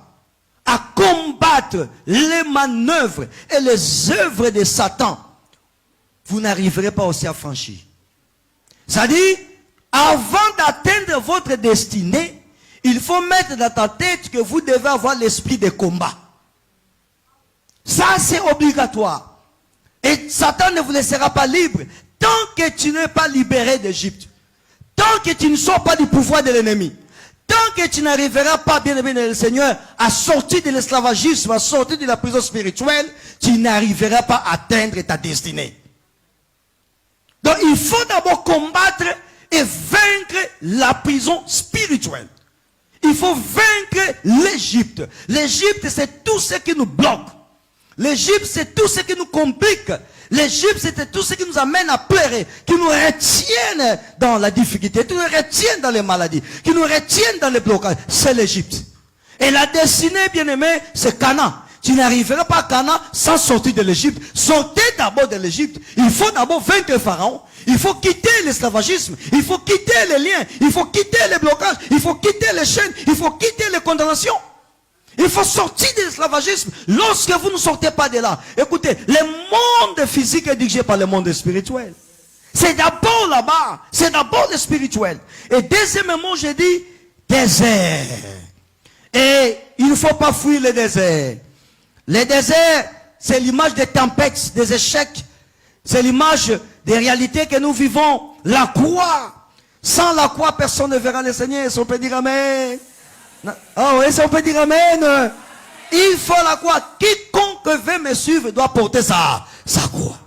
à combattre les manœuvres et les œuvres de Satan, vous n'arriverez pas aussi à franchir. C'est-à-dire, avant d'atteindre votre destinée, il faut mettre dans ta tête que vous devez avoir l'esprit de combat. Ça, c'est obligatoire. Et Satan ne vous laissera pas libre tant que tu n'es pas libéré d'Égypte. Tant que tu ne sors pas du pouvoir de l'ennemi. Tant que tu n'arriveras pas, bien aimé le Seigneur, à sortir de l'esclavagisme, à sortir de la prison spirituelle, tu n'arriveras pas à atteindre ta destinée. Donc il faut d'abord combattre et vaincre la prison spirituelle. Il faut vaincre l'Égypte. L'Égypte, c'est tout ce qui nous bloque. L'Égypte, c'est tout ce qui nous complique. L'Égypte, c'est tout ce qui nous amène à pleurer, qui nous retiennent dans la difficulté, qui nous retiennent dans les maladies, qui nous retiennent dans les blocages. C'est l'Égypte. Et la destinée, bien aimé, c'est Canaan. Tu n'arriveras pas à Canaan sans sortir de l'Égypte. Sortez d'abord de l'Égypte. Il faut d'abord vaincre Pharaon. Il faut quitter l'esclavagisme. Il faut quitter les liens. Il faut quitter les blocages. Il faut quitter les chaînes. Il faut quitter les condamnations. Il faut sortir de l'esclavagisme. Lorsque vous ne sortez pas de là, écoutez, le monde physique est dirigé par le monde spirituel. C'est d'abord là-bas. C'est d'abord le spirituel. Et deuxièmement, j'ai dit désert. Et il ne faut pas fuir le désert. Le désert, c'est l'image des tempêtes, des échecs. C'est l'image des réalités que nous vivons. La croix. Sans la croix, personne ne verra le Seigneur. Si on peut dire Amen. Ah oui, si on peut dire Amen. Il faut la croix. Quiconque veut me suivre doit porter sa croix.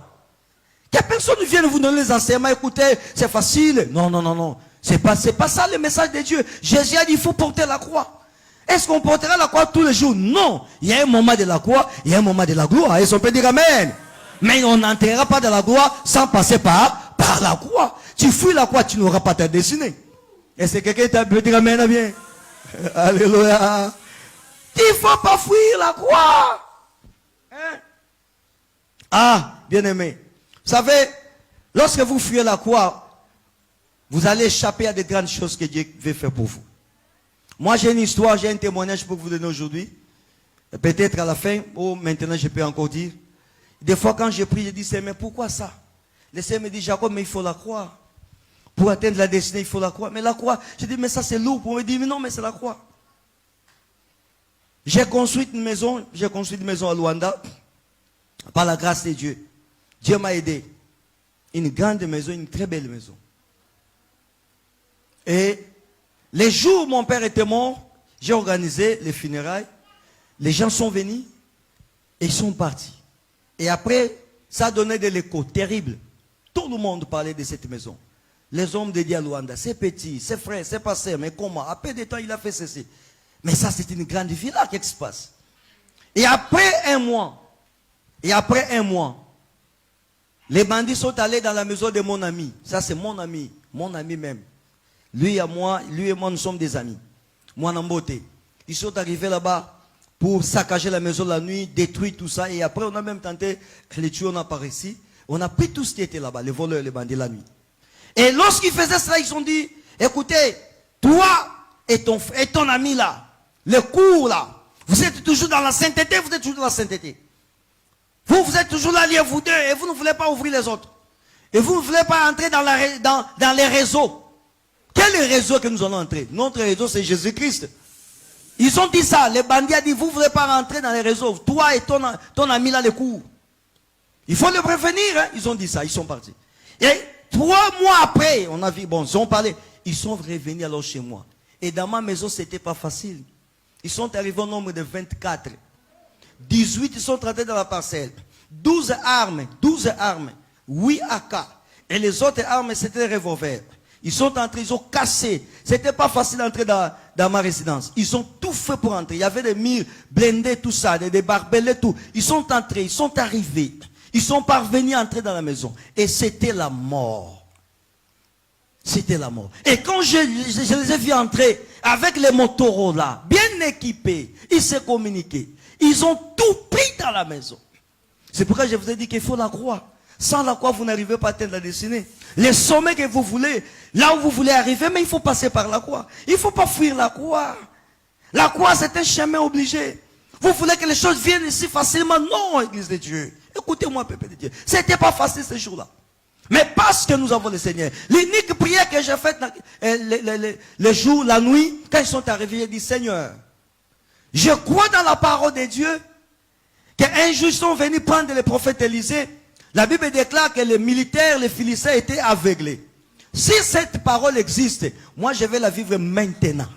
Que personne ne vienne vous donner les enseignements. Écoutez, c'est facile. Non, non, non, non. C'est pas ça le message de Dieu. Jésus a dit, il faut porter la croix. Est-ce qu'on portera la croix tous les jours? Non. Il y a un moment de la croix, il y a un moment de la gloire. Et on peut dire Amen. Mais on n'entrera pas dans la gloire sans passer par la croix. Tu fuis la croix, tu n'auras pas ta destinée. Et c'est quelqu'un qui peut dire Amen, bien. Alléluia. Il ne faut pas fuir la croix. Hein? Ah, bien aimé. Vous savez, lorsque vous fuyez la croix, vous allez échapper à de grandes choses que Dieu veut faire pour vous. Moi, j'ai une histoire, j'ai un témoignage pour vous donner aujourd'hui. Peut-être à la fin, ou maintenant je peux encore dire. Des fois, quand je prie, je dis, Seigneur, mais pourquoi ça? Le Seigneur me dit, Jacob, mais il faut la croire. Pour atteindre la destinée, il faut la croire. Mais la croix, je dis, mais ça c'est lourd. Pour me dire, mais non, mais c'est la croix. J'ai construit une maison à Luanda. Par la grâce de Dieu. Dieu m'a aidé. Une grande maison, une très belle maison. Et les jours où mon père était mort, j'ai organisé les funérailles. Les gens sont venus et ils sont partis. Et après, ça donnait de l'écho terrible. Tout le monde parlait de cette maison. Les hommes de Dieu à Luanda, c'est petit, c'est frère, c'est passé, mais comment? Après des temps, il a fait ceci. Mais ça, c'est une grande villa, qu'est-ce qui se passe? Et après un mois, les bandits sont allés dans la maison de mon ami. Ça, c'est mon ami même. Lui et moi, nous sommes des amis. Moi, en beauté. Ils sont arrivés là-bas pour saccager la maison la nuit, détruire tout ça. Et après, on a même tenté, les tueurs, on a par ici. On a pris tout ce qui était là-bas, les voleurs, les bandits la nuit. Et lorsqu'ils faisaient ça, ils ont dit, écoutez, toi et ton ami là, le cours là, vous êtes toujours dans la sainteté, vous êtes toujours dans la sainteté. Vous êtes toujours là, liés vous deux, et vous ne voulez pas ouvrir les autres. Et vous ne voulez pas entrer dans les réseaux. Quel est le réseau que nous allons entrer? Notre réseau, c'est Jésus-Christ. Ils ont dit ça. Les bandits ont dit, vous ne voulez pas rentrer dans les réseaux. Toi et ton ami là, les cours. Il faut le prévenir. Hein? Ils ont dit ça. Ils sont partis. Et 3 mois après, on a vu, bon, ils ont parlé. Ils sont revenus alors chez moi. Et dans ma maison, ce n'était pas facile. Ils sont arrivés au nombre de 24. 18, ils sont rentrés dans la parcelle. 12 armes. 8 AK. Et les autres armes, c'était des revolvers. Ils sont entrés, ils ont cassé. C'était pas facile d'entrer dans ma résidence. Ils ont tout fait pour entrer. Il y avait des murs blindés, tout ça, des barbelés, tout. Ils sont entrés, ils sont arrivés. Ils sont parvenus à entrer dans la maison. Et c'était la mort. C'était la mort. Et quand je les ai vus entrer avec les Motorola, bien équipés, ils se communiquaient. Ils ont tout pris dans la maison. C'est pourquoi je vous ai dit qu'il faut la croix. Sans la croix, vous n'arrivez pas à atteindre la destinée. Les sommets que vous voulez, là où vous voulez arriver, mais il faut passer par la croix. Il ne faut pas fuir la croix. La croix, c'est un chemin obligé. Vous voulez que les choses viennent ici facilement? Non, Église de Dieu. Écoutez-moi, peuple de Dieu. C'était pas facile ce jour-là. Mais parce que nous avons le Seigneur. L'unique prière que j'ai faite le jour, la nuit, quand ils sont arrivés, j'ai dit, Seigneur, je crois dans la parole de Dieu, qu'un jour ils sont venus prendre le prophète Élisée. La Bible déclare que les militaires, les Philistins étaient aveuglés. Si cette parole existe, moi je vais la vivre maintenant.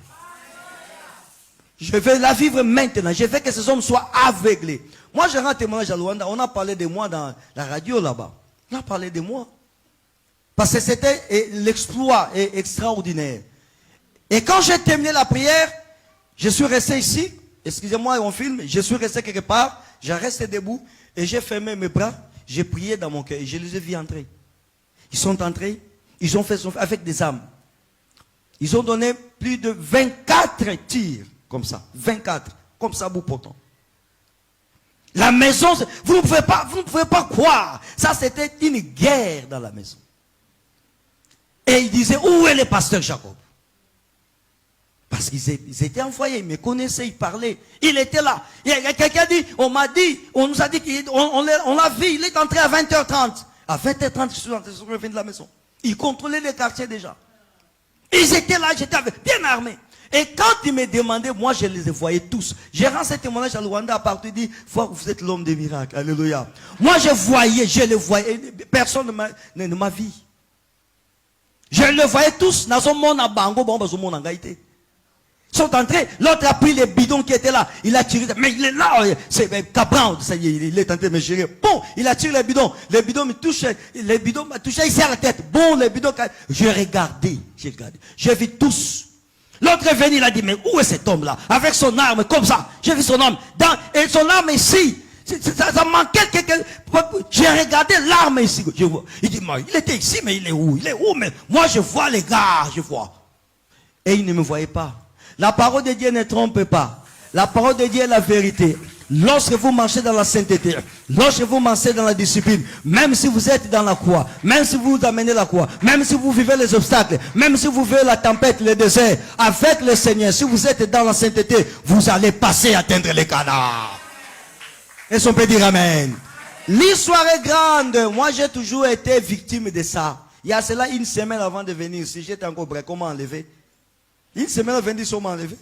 Je vais la vivre maintenant. Je veux que ces hommes soient aveuglés. Moi, je rends témoignage à Luanda. On a parlé de moi dans la radio là-bas. On a parlé de moi. Parce que c'était l'exploit extraordinaire. Et quand j'ai terminé la prière, je suis resté ici. Excusez-moi, on filme. Je suis resté quelque part. J'ai resté debout. Et j'ai fermé mes bras. J'ai prié dans mon cœur. Et je les ai vus entrer. Ils sont entrés. Ils ont fait avec des armes. Ils ont donné plus de 24 tirs. Comme ça, 24, comme ça, bout pourtant. La maison, vous ne pouvez pas croire. Ça, c'était une guerre dans la maison. Et il disait, où est le pasteur Jacob? Parce qu'ils étaient envoyés, ils me connaissaient, ils parlaient. Il était là. Il y a quelqu'un dit, on nous a dit qu'on l'a vu, il est entré à 20h30. À 20h30, je suis revenu de la maison. Ils contrôlaient les quartiers déjà. Ils étaient là, j'étais bien armé. Et quand ils me demandaient, moi je les voyais tous. J'ai rendu ce témoignage à Luanda à partir de dire, vous êtes l'homme des miracles. Alléluia. Moi je les voyais. Personne ne m'a vu. Je les voyais tous dans son monde à Bango, dans son monde en Gaïté. Ils sont entrés, l'autre a pris les bidons qui étaient là. Il a tiré, mais il est là, c'est Cabran, ça y est, il est tenté de me gérer. Bon, il a tiré les bidons me touchaient, les bidons m'a touché, il serre la tête. Bon, les bidons, j'ai regardé. J'ai vu tous. L'autre est venu, il a dit, mais où est cet homme-là? Avec son arme, comme ça. J'ai vu son arme. Et son arme ici. Ça manquait quelqu'un. J'ai regardé l'arme ici. Il dit, il était ici, mais il est où? Mais moi, je vois les gars, je vois. Et il ne me voyait pas. La parole de Dieu ne trompe pas. La parole de Dieu est la vérité. Lorsque vous marchez dans la sainteté, lorsque vous marchez dans la discipline, même si vous êtes dans la croix, même si vous amenez la croix, même si vous vivez les obstacles, même si vous vivez la tempête, le désert, avec le Seigneur, si vous êtes dans la sainteté, vous allez passer à atteindre les canards. Est-ce qu'on peut dire amen? L'histoire est grande. Moi, j'ai toujours été victime de ça. Il y a cela une semaine avant de venir ici. J'étais encore bref. Comment enlever? Une semaine avant de venir ici, on m'a enlevé.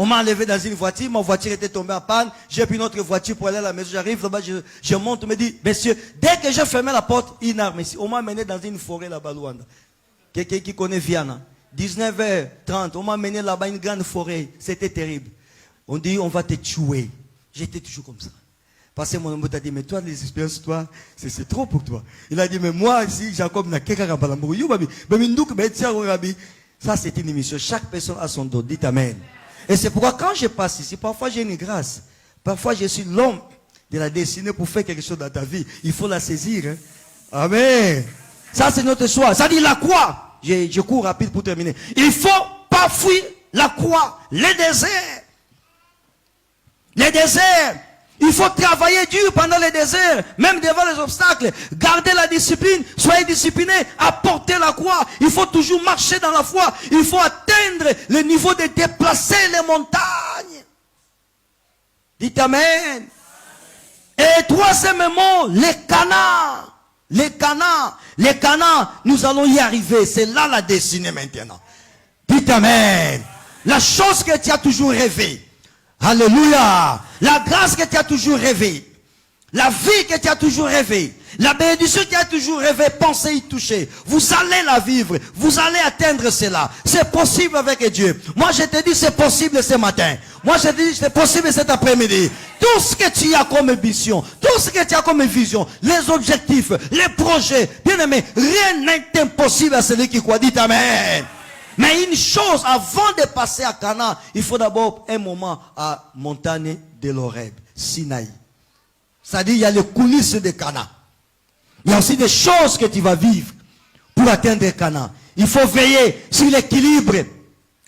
On m'a enlevé dans une voiture, ma voiture était tombée en panne, j'ai pris une autre voiture pour aller à la maison, j'arrive là-bas, je monte, on me dit, monsieur, dès que j'ai fermé la porte, une arme ici, on m'a mené dans une forêt là-bas, Luanda. Quelqu'un qui connaît Viana. 19h30, on m'a mené là-bas, une grande forêt, c'était terrible. On dit, on va te tuer. J'étais toujours comme ça. Parce que mon homme t'a dit, mais toi, les expériences, toi, c'est trop pour toi. Il a dit, mais moi, ici, Jacob n'a qu'à ça, c'est une émission. Chaque personne a son dos. Dites amen. Et c'est pourquoi quand je passe ici, parfois j'ai une grâce. Parfois je suis l'homme de la destinée pour faire quelque chose dans ta vie. Il faut la saisir. Hein? Amen. Ça c'est notre choix. Ça dit la croix. Je cours rapide pour terminer. Il ne faut pas fuir la croix. Les déserts. Les déserts. Il faut travailler dur pendant les déserts, même devant les obstacles. Gardez la discipline, soyez disciplinés, apportez la croix. Il faut toujours marcher dans la foi. Il faut atteindre le niveau de déplacer les montagnes. Dites amen. Et troisièmement, les canards. Les canards. Les canards, nous allons y arriver. C'est là la destinée maintenant. Dites amen. La chose que tu as toujours rêvé. Alléluia. La grâce que tu as toujours rêvé. La vie que tu as toujours rêvé. La bénédiction que tu as toujours rêvé, pensez y toucher. Vous allez la vivre. Vous allez atteindre cela. C'est possible avec Dieu. Moi je te dis c'est possible ce matin. Moi je te dis c'est possible cet après-midi. Tout ce que tu as comme vision, tout ce que tu as comme vision, les objectifs, les projets, bien aimé, rien n'est impossible à celui qui croit. Dites amen. Mais une chose, avant de passer à Canaan, il faut d'abord un moment à montagne de l'Horeb, Sinaï. C'est-à-dire, il y a les coulisses de Canaan. Il y a aussi des choses que tu vas vivre pour atteindre Canaan. Il faut veiller sur l'équilibre.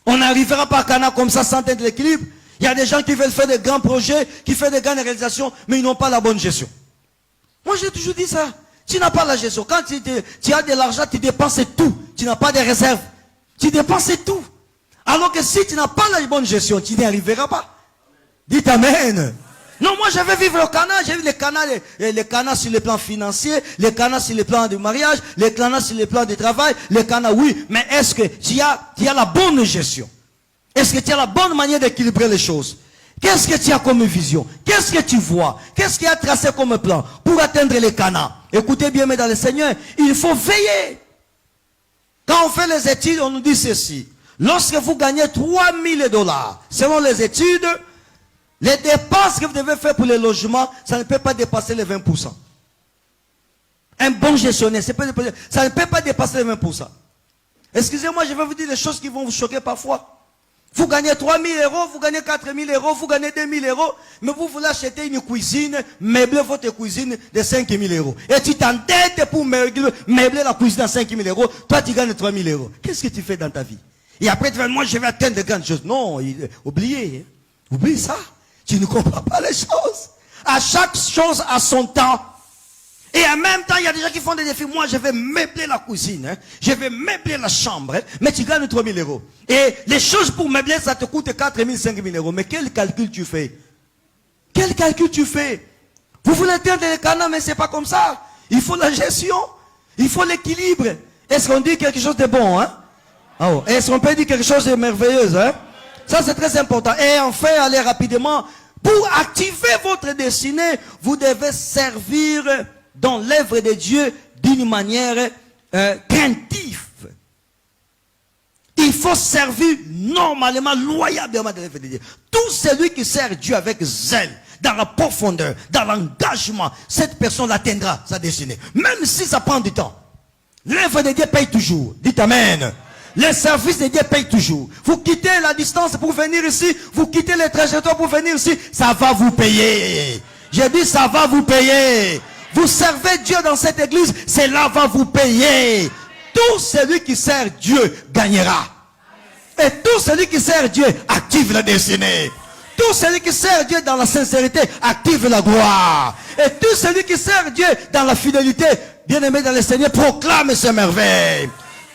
On n'arrivera pas à Canaan comme ça sans atteindre l'équilibre. Il y a des gens qui veulent faire de grands projets, qui font de grandes réalisations, mais ils n'ont pas la bonne gestion. Moi, j'ai toujours dit ça. Tu n'as pas la gestion. Quand tu as de l'argent, tu dépenses tout. Tu n'as pas de réserve. Tu dépenses tout. Alors que si tu n'as pas la bonne gestion, tu n'y arriveras pas. Dites Amen. Non, moi je veux vivre le Cana. J'ai vu les Cana sur le plan financier, les Cana sur le plan du mariage, les Cana sur le plan du travail, les Cana, oui. Mais est-ce que tu as la bonne gestion? Est-ce que tu as la bonne manière d'équilibrer les choses? Qu'est-ce que tu as comme vision? Qu'est-ce que tu vois? Qu'est-ce qu'il y a tracé comme plan pour atteindre les Cana? Écoutez bien, mais dans le Seigneur, il faut veiller. Quand on fait les études, on nous dit ceci. Lorsque vous gagnez $3,000, selon les études, les dépenses que vous devez faire pour les logements, ça ne peut pas dépasser les 20%. Un bon gestionnaire, ça ne peut pas dépasser les 20%. Excusez-moi, je vais vous dire des choses qui vont vous choquer parfois. Vous gagnez 3,000 €, vous gagnez 4,000 €, vous gagnez 2,000 €, mais vous voulez acheter une cuisine, meubler votre cuisine de 5,000 €. Et tu t'endettes pour meubler la cuisine à 5,000 €. Toi, tu gagnes 3,000 €. Qu'est-ce que tu fais dans ta vie? Et après, tu vas dire, moi, je vais atteindre de grandes choses. Non, oubliez. Oublie ça. Tu ne comprends pas les choses. À chaque chose à son temps. Et en même temps, il y a des gens qui font des défis. Moi, je vais meubler la cuisine. Je vais meubler la chambre. Mais tu gagnes 3,000 €. Et les choses pour meubler, ça te coûte 4,000, 5,000 €. Mais quel calcul tu fais? Quel calcul tu fais? Vous voulez atteindre les canons, mais c'est pas comme ça. Il faut la gestion. Il faut l'équilibre. Est-ce qu'on dit quelque chose de bon, hein? Oh. Est-ce qu'on peut dire quelque chose de merveilleux, hein? Ça, c'est très important. Et enfin, allez rapidement. Pour activer votre destinée, vous devez servir dans l'œuvre de Dieu d'une manière craintive. Il faut servir normalement, loyalement dans l'œuvre de Dieu. Tout celui qui sert Dieu avec zèle, dans la profondeur, dans l'engagement, cette personne atteindra sa destinée. Même si ça prend du temps. L'œuvre de Dieu paye toujours. Dites Amen. Le service de Dieu paye toujours. Vous quittez la distance pour venir ici, vous quittez les trajectoires pour venir ici, ça va vous payer. J'ai dit ça va vous payer. Vous servez Dieu dans cette église, cela va vous payer. Tout celui qui sert Dieu gagnera. Et tout celui qui sert Dieu active la destinée. Tout celui qui sert Dieu dans la sincérité active la gloire. Et tout celui qui sert Dieu dans la fidélité, bien-aimé dans le Seigneur, proclame ses merveilles.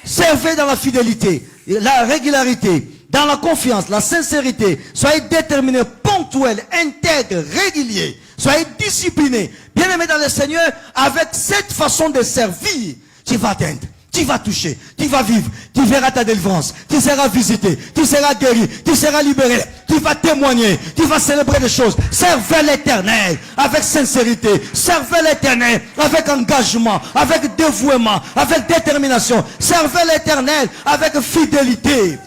Servez dans la fidélité, la régularité, dans la confiance, la sincérité. Soyez déterminés, ponctuels, intègres, réguliers. Soyez disciplinés. Bien-aimés dans le Seigneur, avec cette façon de servir, tu vas atteindre. Tu vas toucher, tu vas vivre, tu verras ta délivrance, tu seras visité, tu seras guéri, tu seras libéré, tu vas témoigner, tu vas célébrer des choses. Servez l'Éternel avec sincérité, servez l'Éternel avec engagement, avec dévouement, avec détermination. Servez l'Éternel avec fidélité.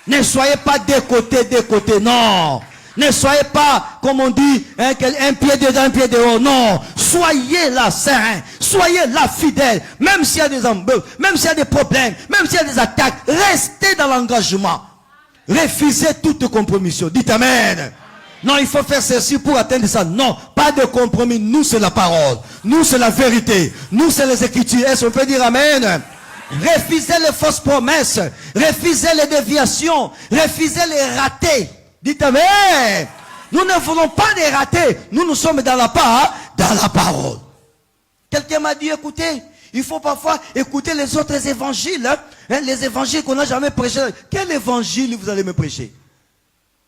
Ne soyez pas de côté, non. Ne soyez pas, comme on dit, un pied dedans, un pied dehors. Non. Soyez là, saint. Soyez là, fidèle. Même s'il y a des embûches, même s'il y a des problèmes, même s'il y a des attaques, restez dans l'engagement. Refusez toute compromission. Dites Amen. Non, il faut faire ceci pour atteindre ça. Non, pas de compromis. Nous, c'est la parole. Nous, c'est la vérité. Nous, c'est les Écritures. Est-ce qu'on peut dire Amen? Refusez les fausses promesses. Refusez les déviations. Refusez les ratés. Dites Amen. Nous ne voulons pas des ratés. Nous sommes dans la parole. Quelqu'un m'a dit, écoutez, il faut parfois écouter les autres évangiles. Hein, les évangiles qu'on n'a jamais prêchés. Quel évangile vous allez me prêcher?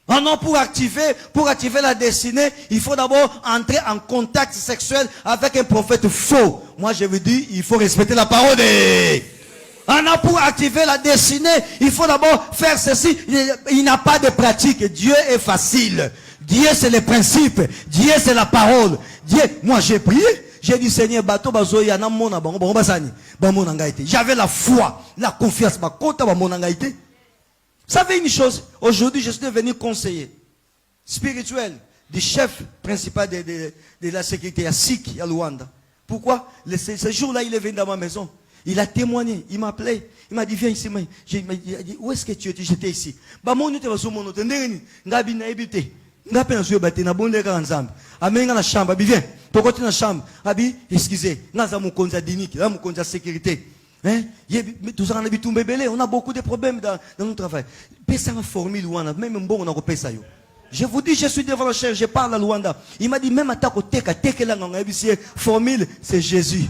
Oh non, pour activer la destinée, il faut d'abord entrer en contact sexuel avec un prophète faux. Moi, je vous dis, il faut respecter la parole des... Non, pour activer la destinée, il faut d'abord faire ceci. Il n'a pas de pratique. Dieu est facile. Dieu, c'est le principe. Dieu, c'est la parole. Dieu, moi, j'ai prié. J'ai dit, Seigneur, j'avais la foi, la confiance. Vous savez une chose, aujourd'hui, je suis devenu conseiller spirituel du chef principal de la sécurité à Sik, à Luanda. Pourquoi? Ce jour-là, il est venu dans ma maison. Il a témoigné, il m'a appelé, il m'a dit, viens ici. Il m'a dit, où est-ce que tu étais? J'étais ici. Viens. Pourquoi tu es dans la chambre? Excusez, on a beaucoup de problèmes dans notre travail. Je vous dis, je suis devant le chef, je parle à Luanda. Il m'a dit, même à ta côté, formule, c'est Jésus.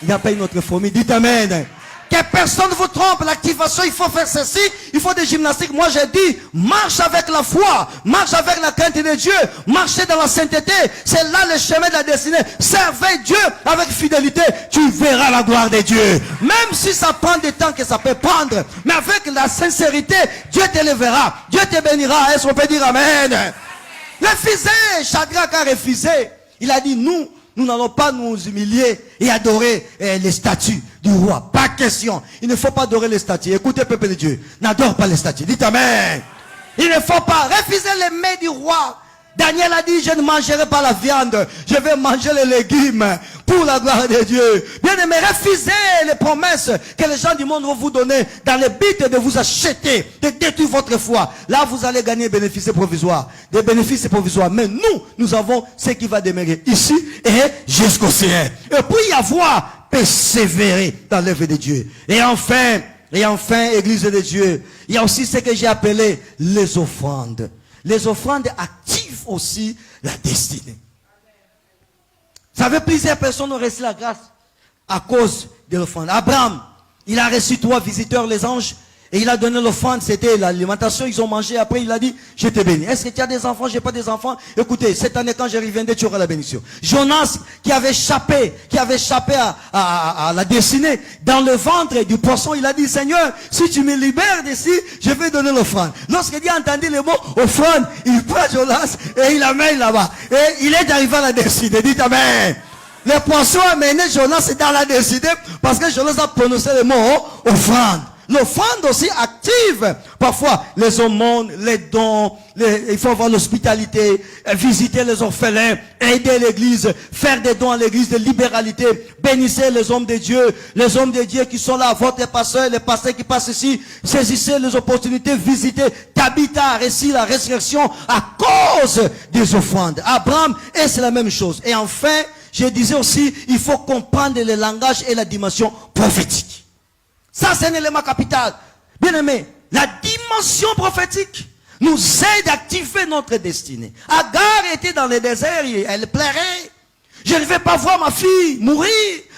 Il n'y a pas une autre formule. Dites Amen. Que personne ne vous trompe. L'activation, il faut faire ceci. Il faut des gymnastiques. Moi, j'ai dit, marche avec la foi. Marche avec la crainte de Dieu. Marchez dans la sainteté. C'est là le chemin de la destinée. Servez Dieu avec fidélité. Tu verras la gloire de Dieu. Même si ça prend du temps que ça peut prendre. Mais avec la sincérité, Dieu te lèvera. Dieu te bénira. Est-ce qu'on peut dire Amen? Refusez. Shadrach a refusé. Il a dit, nous n'allons pas nous humilier et adorer les statues du roi. Pas question. Il ne faut pas adorer les statues. Écoutez, peuple de Dieu. N'adore pas les statues. Dites Amen. Il ne faut pas refuser les mets du roi. Daniel a dit, je ne mangerai pas la viande. Je vais manger les légumes pour la gloire de Dieu. Bien aimé, refusez les promesses que les gens du monde vont vous donner dans le but de vous acheter, de détruire votre foi. Là, vous allez gagner des bénéfices provisoires. Des bénéfices provisoires. Mais nous avons ce qui va demeurer ici et jusqu'au ciel. Et puis avoir persévérer dans l'œuvre de Dieu. Et enfin, Église de Dieu, il y a aussi ce que j'ai appelé les offrandes. Les offrandes activent aussi la destinée. Vous savez, plusieurs personnes ont reçu la grâce à cause de l'offrande. Abraham, il a reçu 3 visiteurs, les anges, et il a donné l'offrande, c'était l'alimentation, ils ont mangé, après il a dit, je te bénis. Est-ce que tu as des enfants? J'ai pas des enfants. Écoutez, cette année quand je reviendrai, tu auras la bénédiction. Jonas, qui avait échappé à la destinée, dans le ventre du poisson, il a dit, Seigneur, si tu me libères d'ici, je vais donner l'offrande. Lorsque Dieu a entendu le mot offrande, il prend Jonas et il l'amène là-bas. Et il est arrivé à la destinée. Dites Amen. Le poisson a mené Jonas dans la destinée parce que Jonas a prononcé le mot offrande. L'offrande aussi active parfois les aumônes, les dons, il faut avoir l'hospitalité, visiter les orphelins, aider l'église, faire des dons à l'église de libéralité, bénissez les hommes de Dieu qui sont là, votre pasteur, les pasteurs qui passent ici, saisissez les opportunités, visitez. Tabitha a reçu la résurrection à cause des offrandes. Abraham, et c'est la même chose. Et enfin, je disais aussi, il faut comprendre le langage et la dimension prophétique. Ça, c'est un élément capital. Bien aimé, la dimension prophétique nous aide à activer notre destinée. Agar était dans le désert, elle pleurait. Je ne vais pas voir ma fille mourir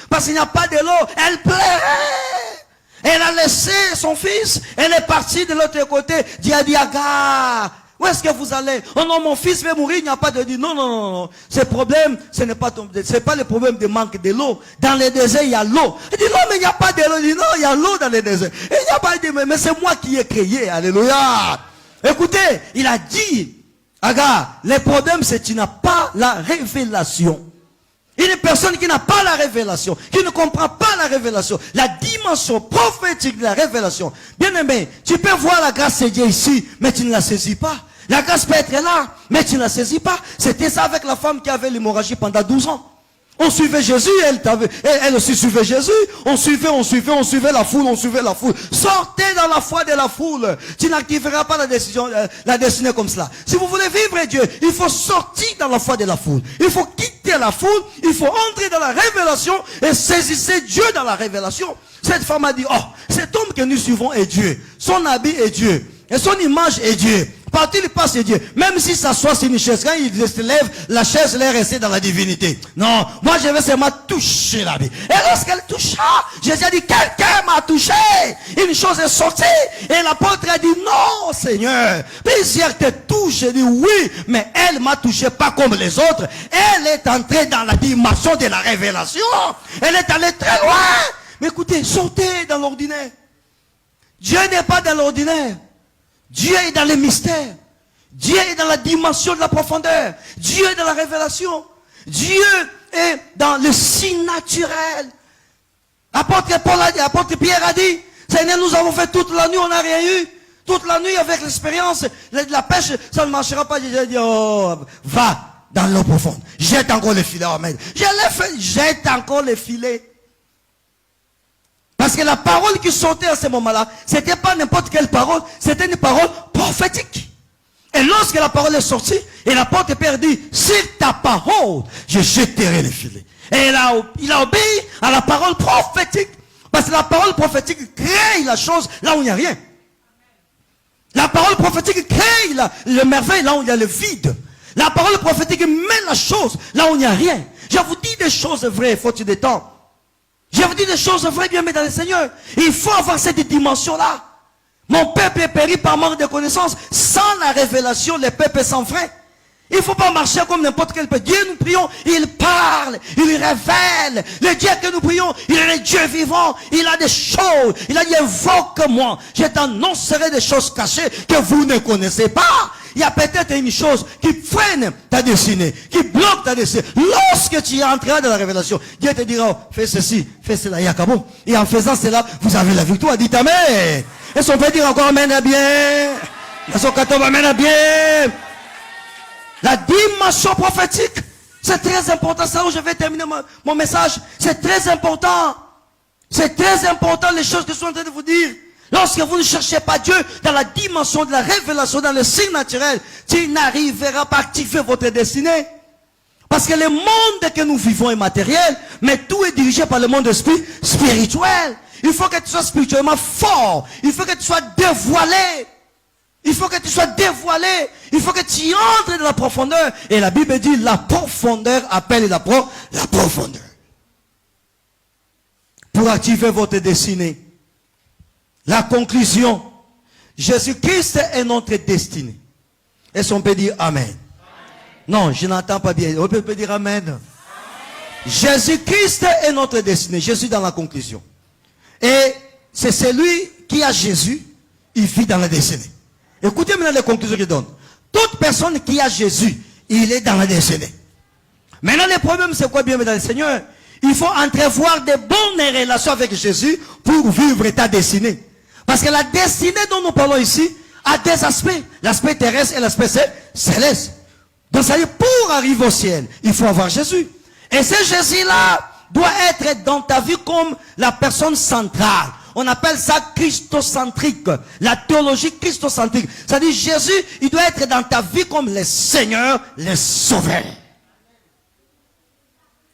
parce qu'il n'y a pas de l'eau. Elle pleurait. Elle a laissé son fils. Elle est partie de l'autre côté. Dieu a dit, Agar, où est-ce que vous allez? Oh non, mon fils va mourir, il n'y a pas de dit. Non. Ce problème, c'est pas le problème de manque de l'eau. Dans le désert, il y a l'eau. Il dit non, mais il n'y a pas de l'eau. Il dit non, il y a l'eau dans le désert. Et il n'y a pas de mais c'est moi qui ai créé. Alléluia. Écoutez, il a dit, Agar, le problème c'est que tu n'as pas la révélation. Une personne qui n'a pas la révélation, qui ne comprend pas la révélation, la dimension prophétique de la révélation. Bien aimé, tu peux voir la grâce de Dieu ici, mais tu ne la saisis pas. La grâce peut être là, mais tu ne la saisis pas. C'était ça avec la femme qui avait l'hémorragie pendant 12 ans. On suivait Jésus, elle aussi suivait Jésus. On suivait la foule, Sortez dans la foi de la foule. Tu n'activeras pas la destinée comme cela. Si vous voulez vivre Dieu, il faut sortir dans la foi de la foule. Il faut quitter la foule, il faut entrer dans la révélation et saisissez Dieu dans la révélation. Cette femme a dit, oh, cet homme que nous suivons est Dieu. Son habit est Dieu. Et son image est Dieu. Partout il passe Dieu. Même si ça soit sur une chaise, quand il se lève, la chaise est restée dans la divinité. Non, moi je vais seulement toucher la vie. Et lorsqu'elle toucha, Jésus a dit, quelqu'un m'a touché. Une chose est sortie. Et l'apôtre a dit, non Seigneur. Plusieurs te touchent. J'ai dit, oui, mais elle m'a touché pas comme les autres. Elle est entrée dans la dimension de la révélation. Elle est allée très loin. Mais écoutez, sortez dans l'ordinaire. Dieu n'est pas dans l'ordinaire. Dieu est dans les mystères. Dieu est dans la dimension de la profondeur. Dieu est dans la révélation. Dieu est dans le signe naturel. Apôtre Pierre a dit, Seigneur, nous avons fait toute la nuit, on n'a rien eu. Toute la nuit avec l'expérience, la pêche, ça ne marchera pas. J'ai dit, oh, va dans l'eau profonde. Jette encore les filets. Amen. Je l'ai fait, jette encore les filets. Parce que la parole qui sortait à ce moment-là, c'était pas n'importe quelle parole, c'était une parole prophétique. Et lorsque la parole est sortie, et l'apôtre Pierre dit, sur ta parole, je jetterai les filets. Et il a obéi à la parole prophétique. Parce que la parole prophétique crée la chose là où il n'y a rien. La parole prophétique crée le merveille là où il y a le vide. La parole prophétique met la chose là où il n'y a rien. Je vous dis des choses vraies, faute de temps. Je vous dis des choses vraies, bien, mais dans le Seigneur. Il faut avoir cette dimension-là. Mon peuple est péri par manque de connaissances. Sans la révélation, le peuple est sans frein. Il ne faut pas marcher comme n'importe quel peuple. Dieu, nous prions, il parle, il révèle. Le Dieu que nous prions, il est le Dieu vivant. Il a des choses. Il a dit, invoque-moi. Je t'annoncerai des choses cachées que vous ne connaissez pas. Il y a peut-être une chose qui freine ta destinée, qui bloque ta destinée. Lorsque tu entreras dans la révélation, Dieu te dira, oh, fais ceci, fais cela, Yakabo. Et en faisant cela, vous avez la victoire. Dites amen. Est-ce qu'on peut dire encore amen à bien? Est-ce qu'on va amen à bien? La dimension prophétique, c'est très important. C'est là où je vais terminer mon message. C'est très important. C'est très important les choses que je suis en train de vous dire. Lorsque vous ne cherchez pas Dieu dans la dimension de la révélation, dans le signe naturel, tu n'arriveras pas à activer votre destinée. Parce que le monde que nous vivons est matériel, mais tout est dirigé par le monde spirituel. Il faut que tu sois spirituellement fort. Il faut que tu sois dévoilé. Il faut que tu sois dévoilé. Il faut que tu entres dans la profondeur. Et la Bible dit, la profondeur appelle la profondeur. Pour activer votre destinée. La conclusion, Jésus-Christ est notre destinée. Est-ce qu'on peut dire Amen? Amen. Non, je n'entends pas bien. On peut dire Amen. Amen. Jésus-Christ est notre destinée. Je suis dans la conclusion. Et c'est celui qui a Jésus, il vit dans la destinée. Écoutez maintenant les conclusions qu'il donne. Toute personne qui a Jésus, il est dans la destinée. Maintenant le problème c'est quoi bien dans le Seigneur? Il faut entrevoir de bonnes relations avec Jésus pour vivre ta destinée. Parce que la destinée dont nous parlons ici a deux aspects. L'aspect terrestre et l'aspect céleste. Donc ça veut dire pour arriver au ciel, il faut avoir Jésus. Et ce Jésus-là doit être dans ta vie comme la personne centrale. On appelle ça christocentrique. La théologie christocentrique. C'est-à-dire Jésus, il doit être dans ta vie comme le Seigneur, le Sauveur.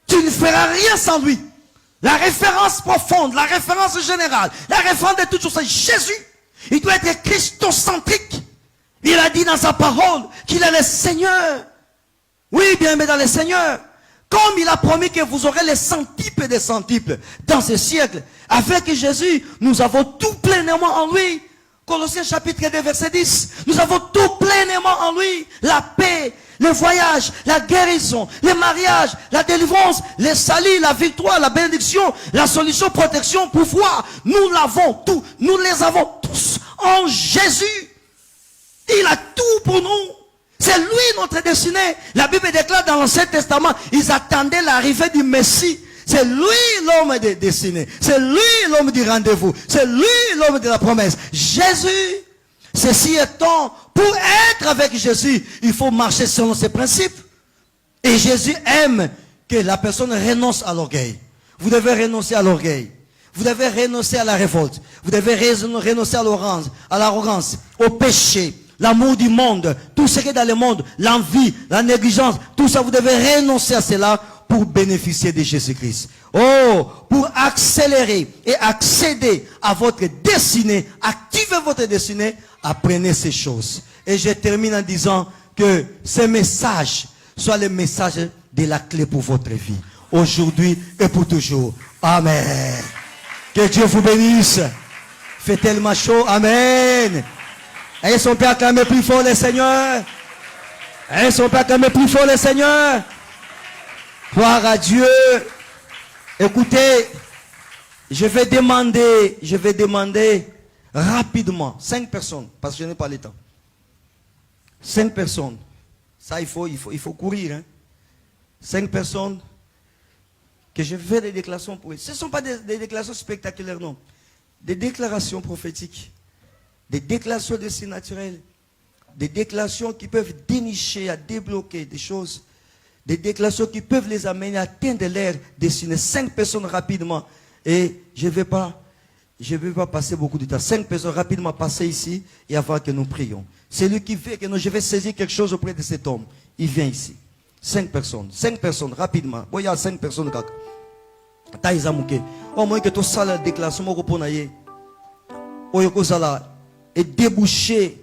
Tu ne feras rien sans lui. La référence profonde, la référence générale, la référence de toutes choses, c'est Jésus. Il doit être christocentrique. Il a dit dans sa parole qu'il est le Seigneur. Oui, bien aimé dans le Seigneur. Comme il a promis que vous aurez les centiples des centiples dans ce siècle. Avec Jésus, nous avons tout pleinement en lui. Colossiens chapitre 2 verset 10. Nous avons tout pleinement en lui. La paix, le voyage, la guérison, le mariage, la délivrance, le salut, la victoire, la bénédiction, la solution, protection, pouvoir. Nous l'avons tout. Nous les avons tous en Jésus. Il a tout pour nous. C'est lui notre destinée. La Bible déclare dans l'Ancien Testament, ils attendaient l'arrivée du Messie. C'est lui l'homme de destinée. C'est lui l'homme du rendez-vous. C'est lui l'homme de la promesse. Jésus, ceci étant, pour être avec Jésus, il faut marcher selon ses principes. Et Jésus aime que la personne renonce à l'orgueil. Vous devez renoncer à l'orgueil. Vous devez renoncer à la révolte. Vous devez renoncer à l'arrogance, au péché. L'amour du monde, tout ce qui est dans le monde, l'envie, la négligence, tout ça, vous devez renoncer à cela pour bénéficier de Jésus-Christ. Oh, pour accélérer et accéder à votre destinée, activez votre destinée, apprenez ces choses. Et je termine en disant que ces messages soient les messages de la clé pour votre vie, aujourd'hui et pour toujours. Amen. Que Dieu vous bénisse. Fait tellement chaud. Amen. Est-ce qu'on peut acclamer plus fort le Seigneur? Est-ce qu'on peut acclamer plus fort le Seigneur? Gloire à Dieu. Écoutez, je vais demander rapidement 5 personnes, parce que je n'ai pas le temps. 5 personnes. Ça, il faut courir. Hein? 5 personnes que je fais des déclarations pour eux. Ce ne sont pas des déclarations spectaculaires, non. Des déclarations prophétiques. Des déclarations de signes naturels, des déclarations qui peuvent dénicher, à débloquer des choses, des déclarations qui peuvent les amener à atteindre leur destinée. 5 personnes rapidement. Et je ne vais pas passer beaucoup de temps. 5 personnes rapidement passer ici et avant que nous prions. Celui qui veut que je vais saisir quelque chose auprès de cet homme, il vient ici. 5 personnes. 5 personnes rapidement. Bon, il y a 5 personnes. Au moins que tout ça, la déclaration, et déboucher.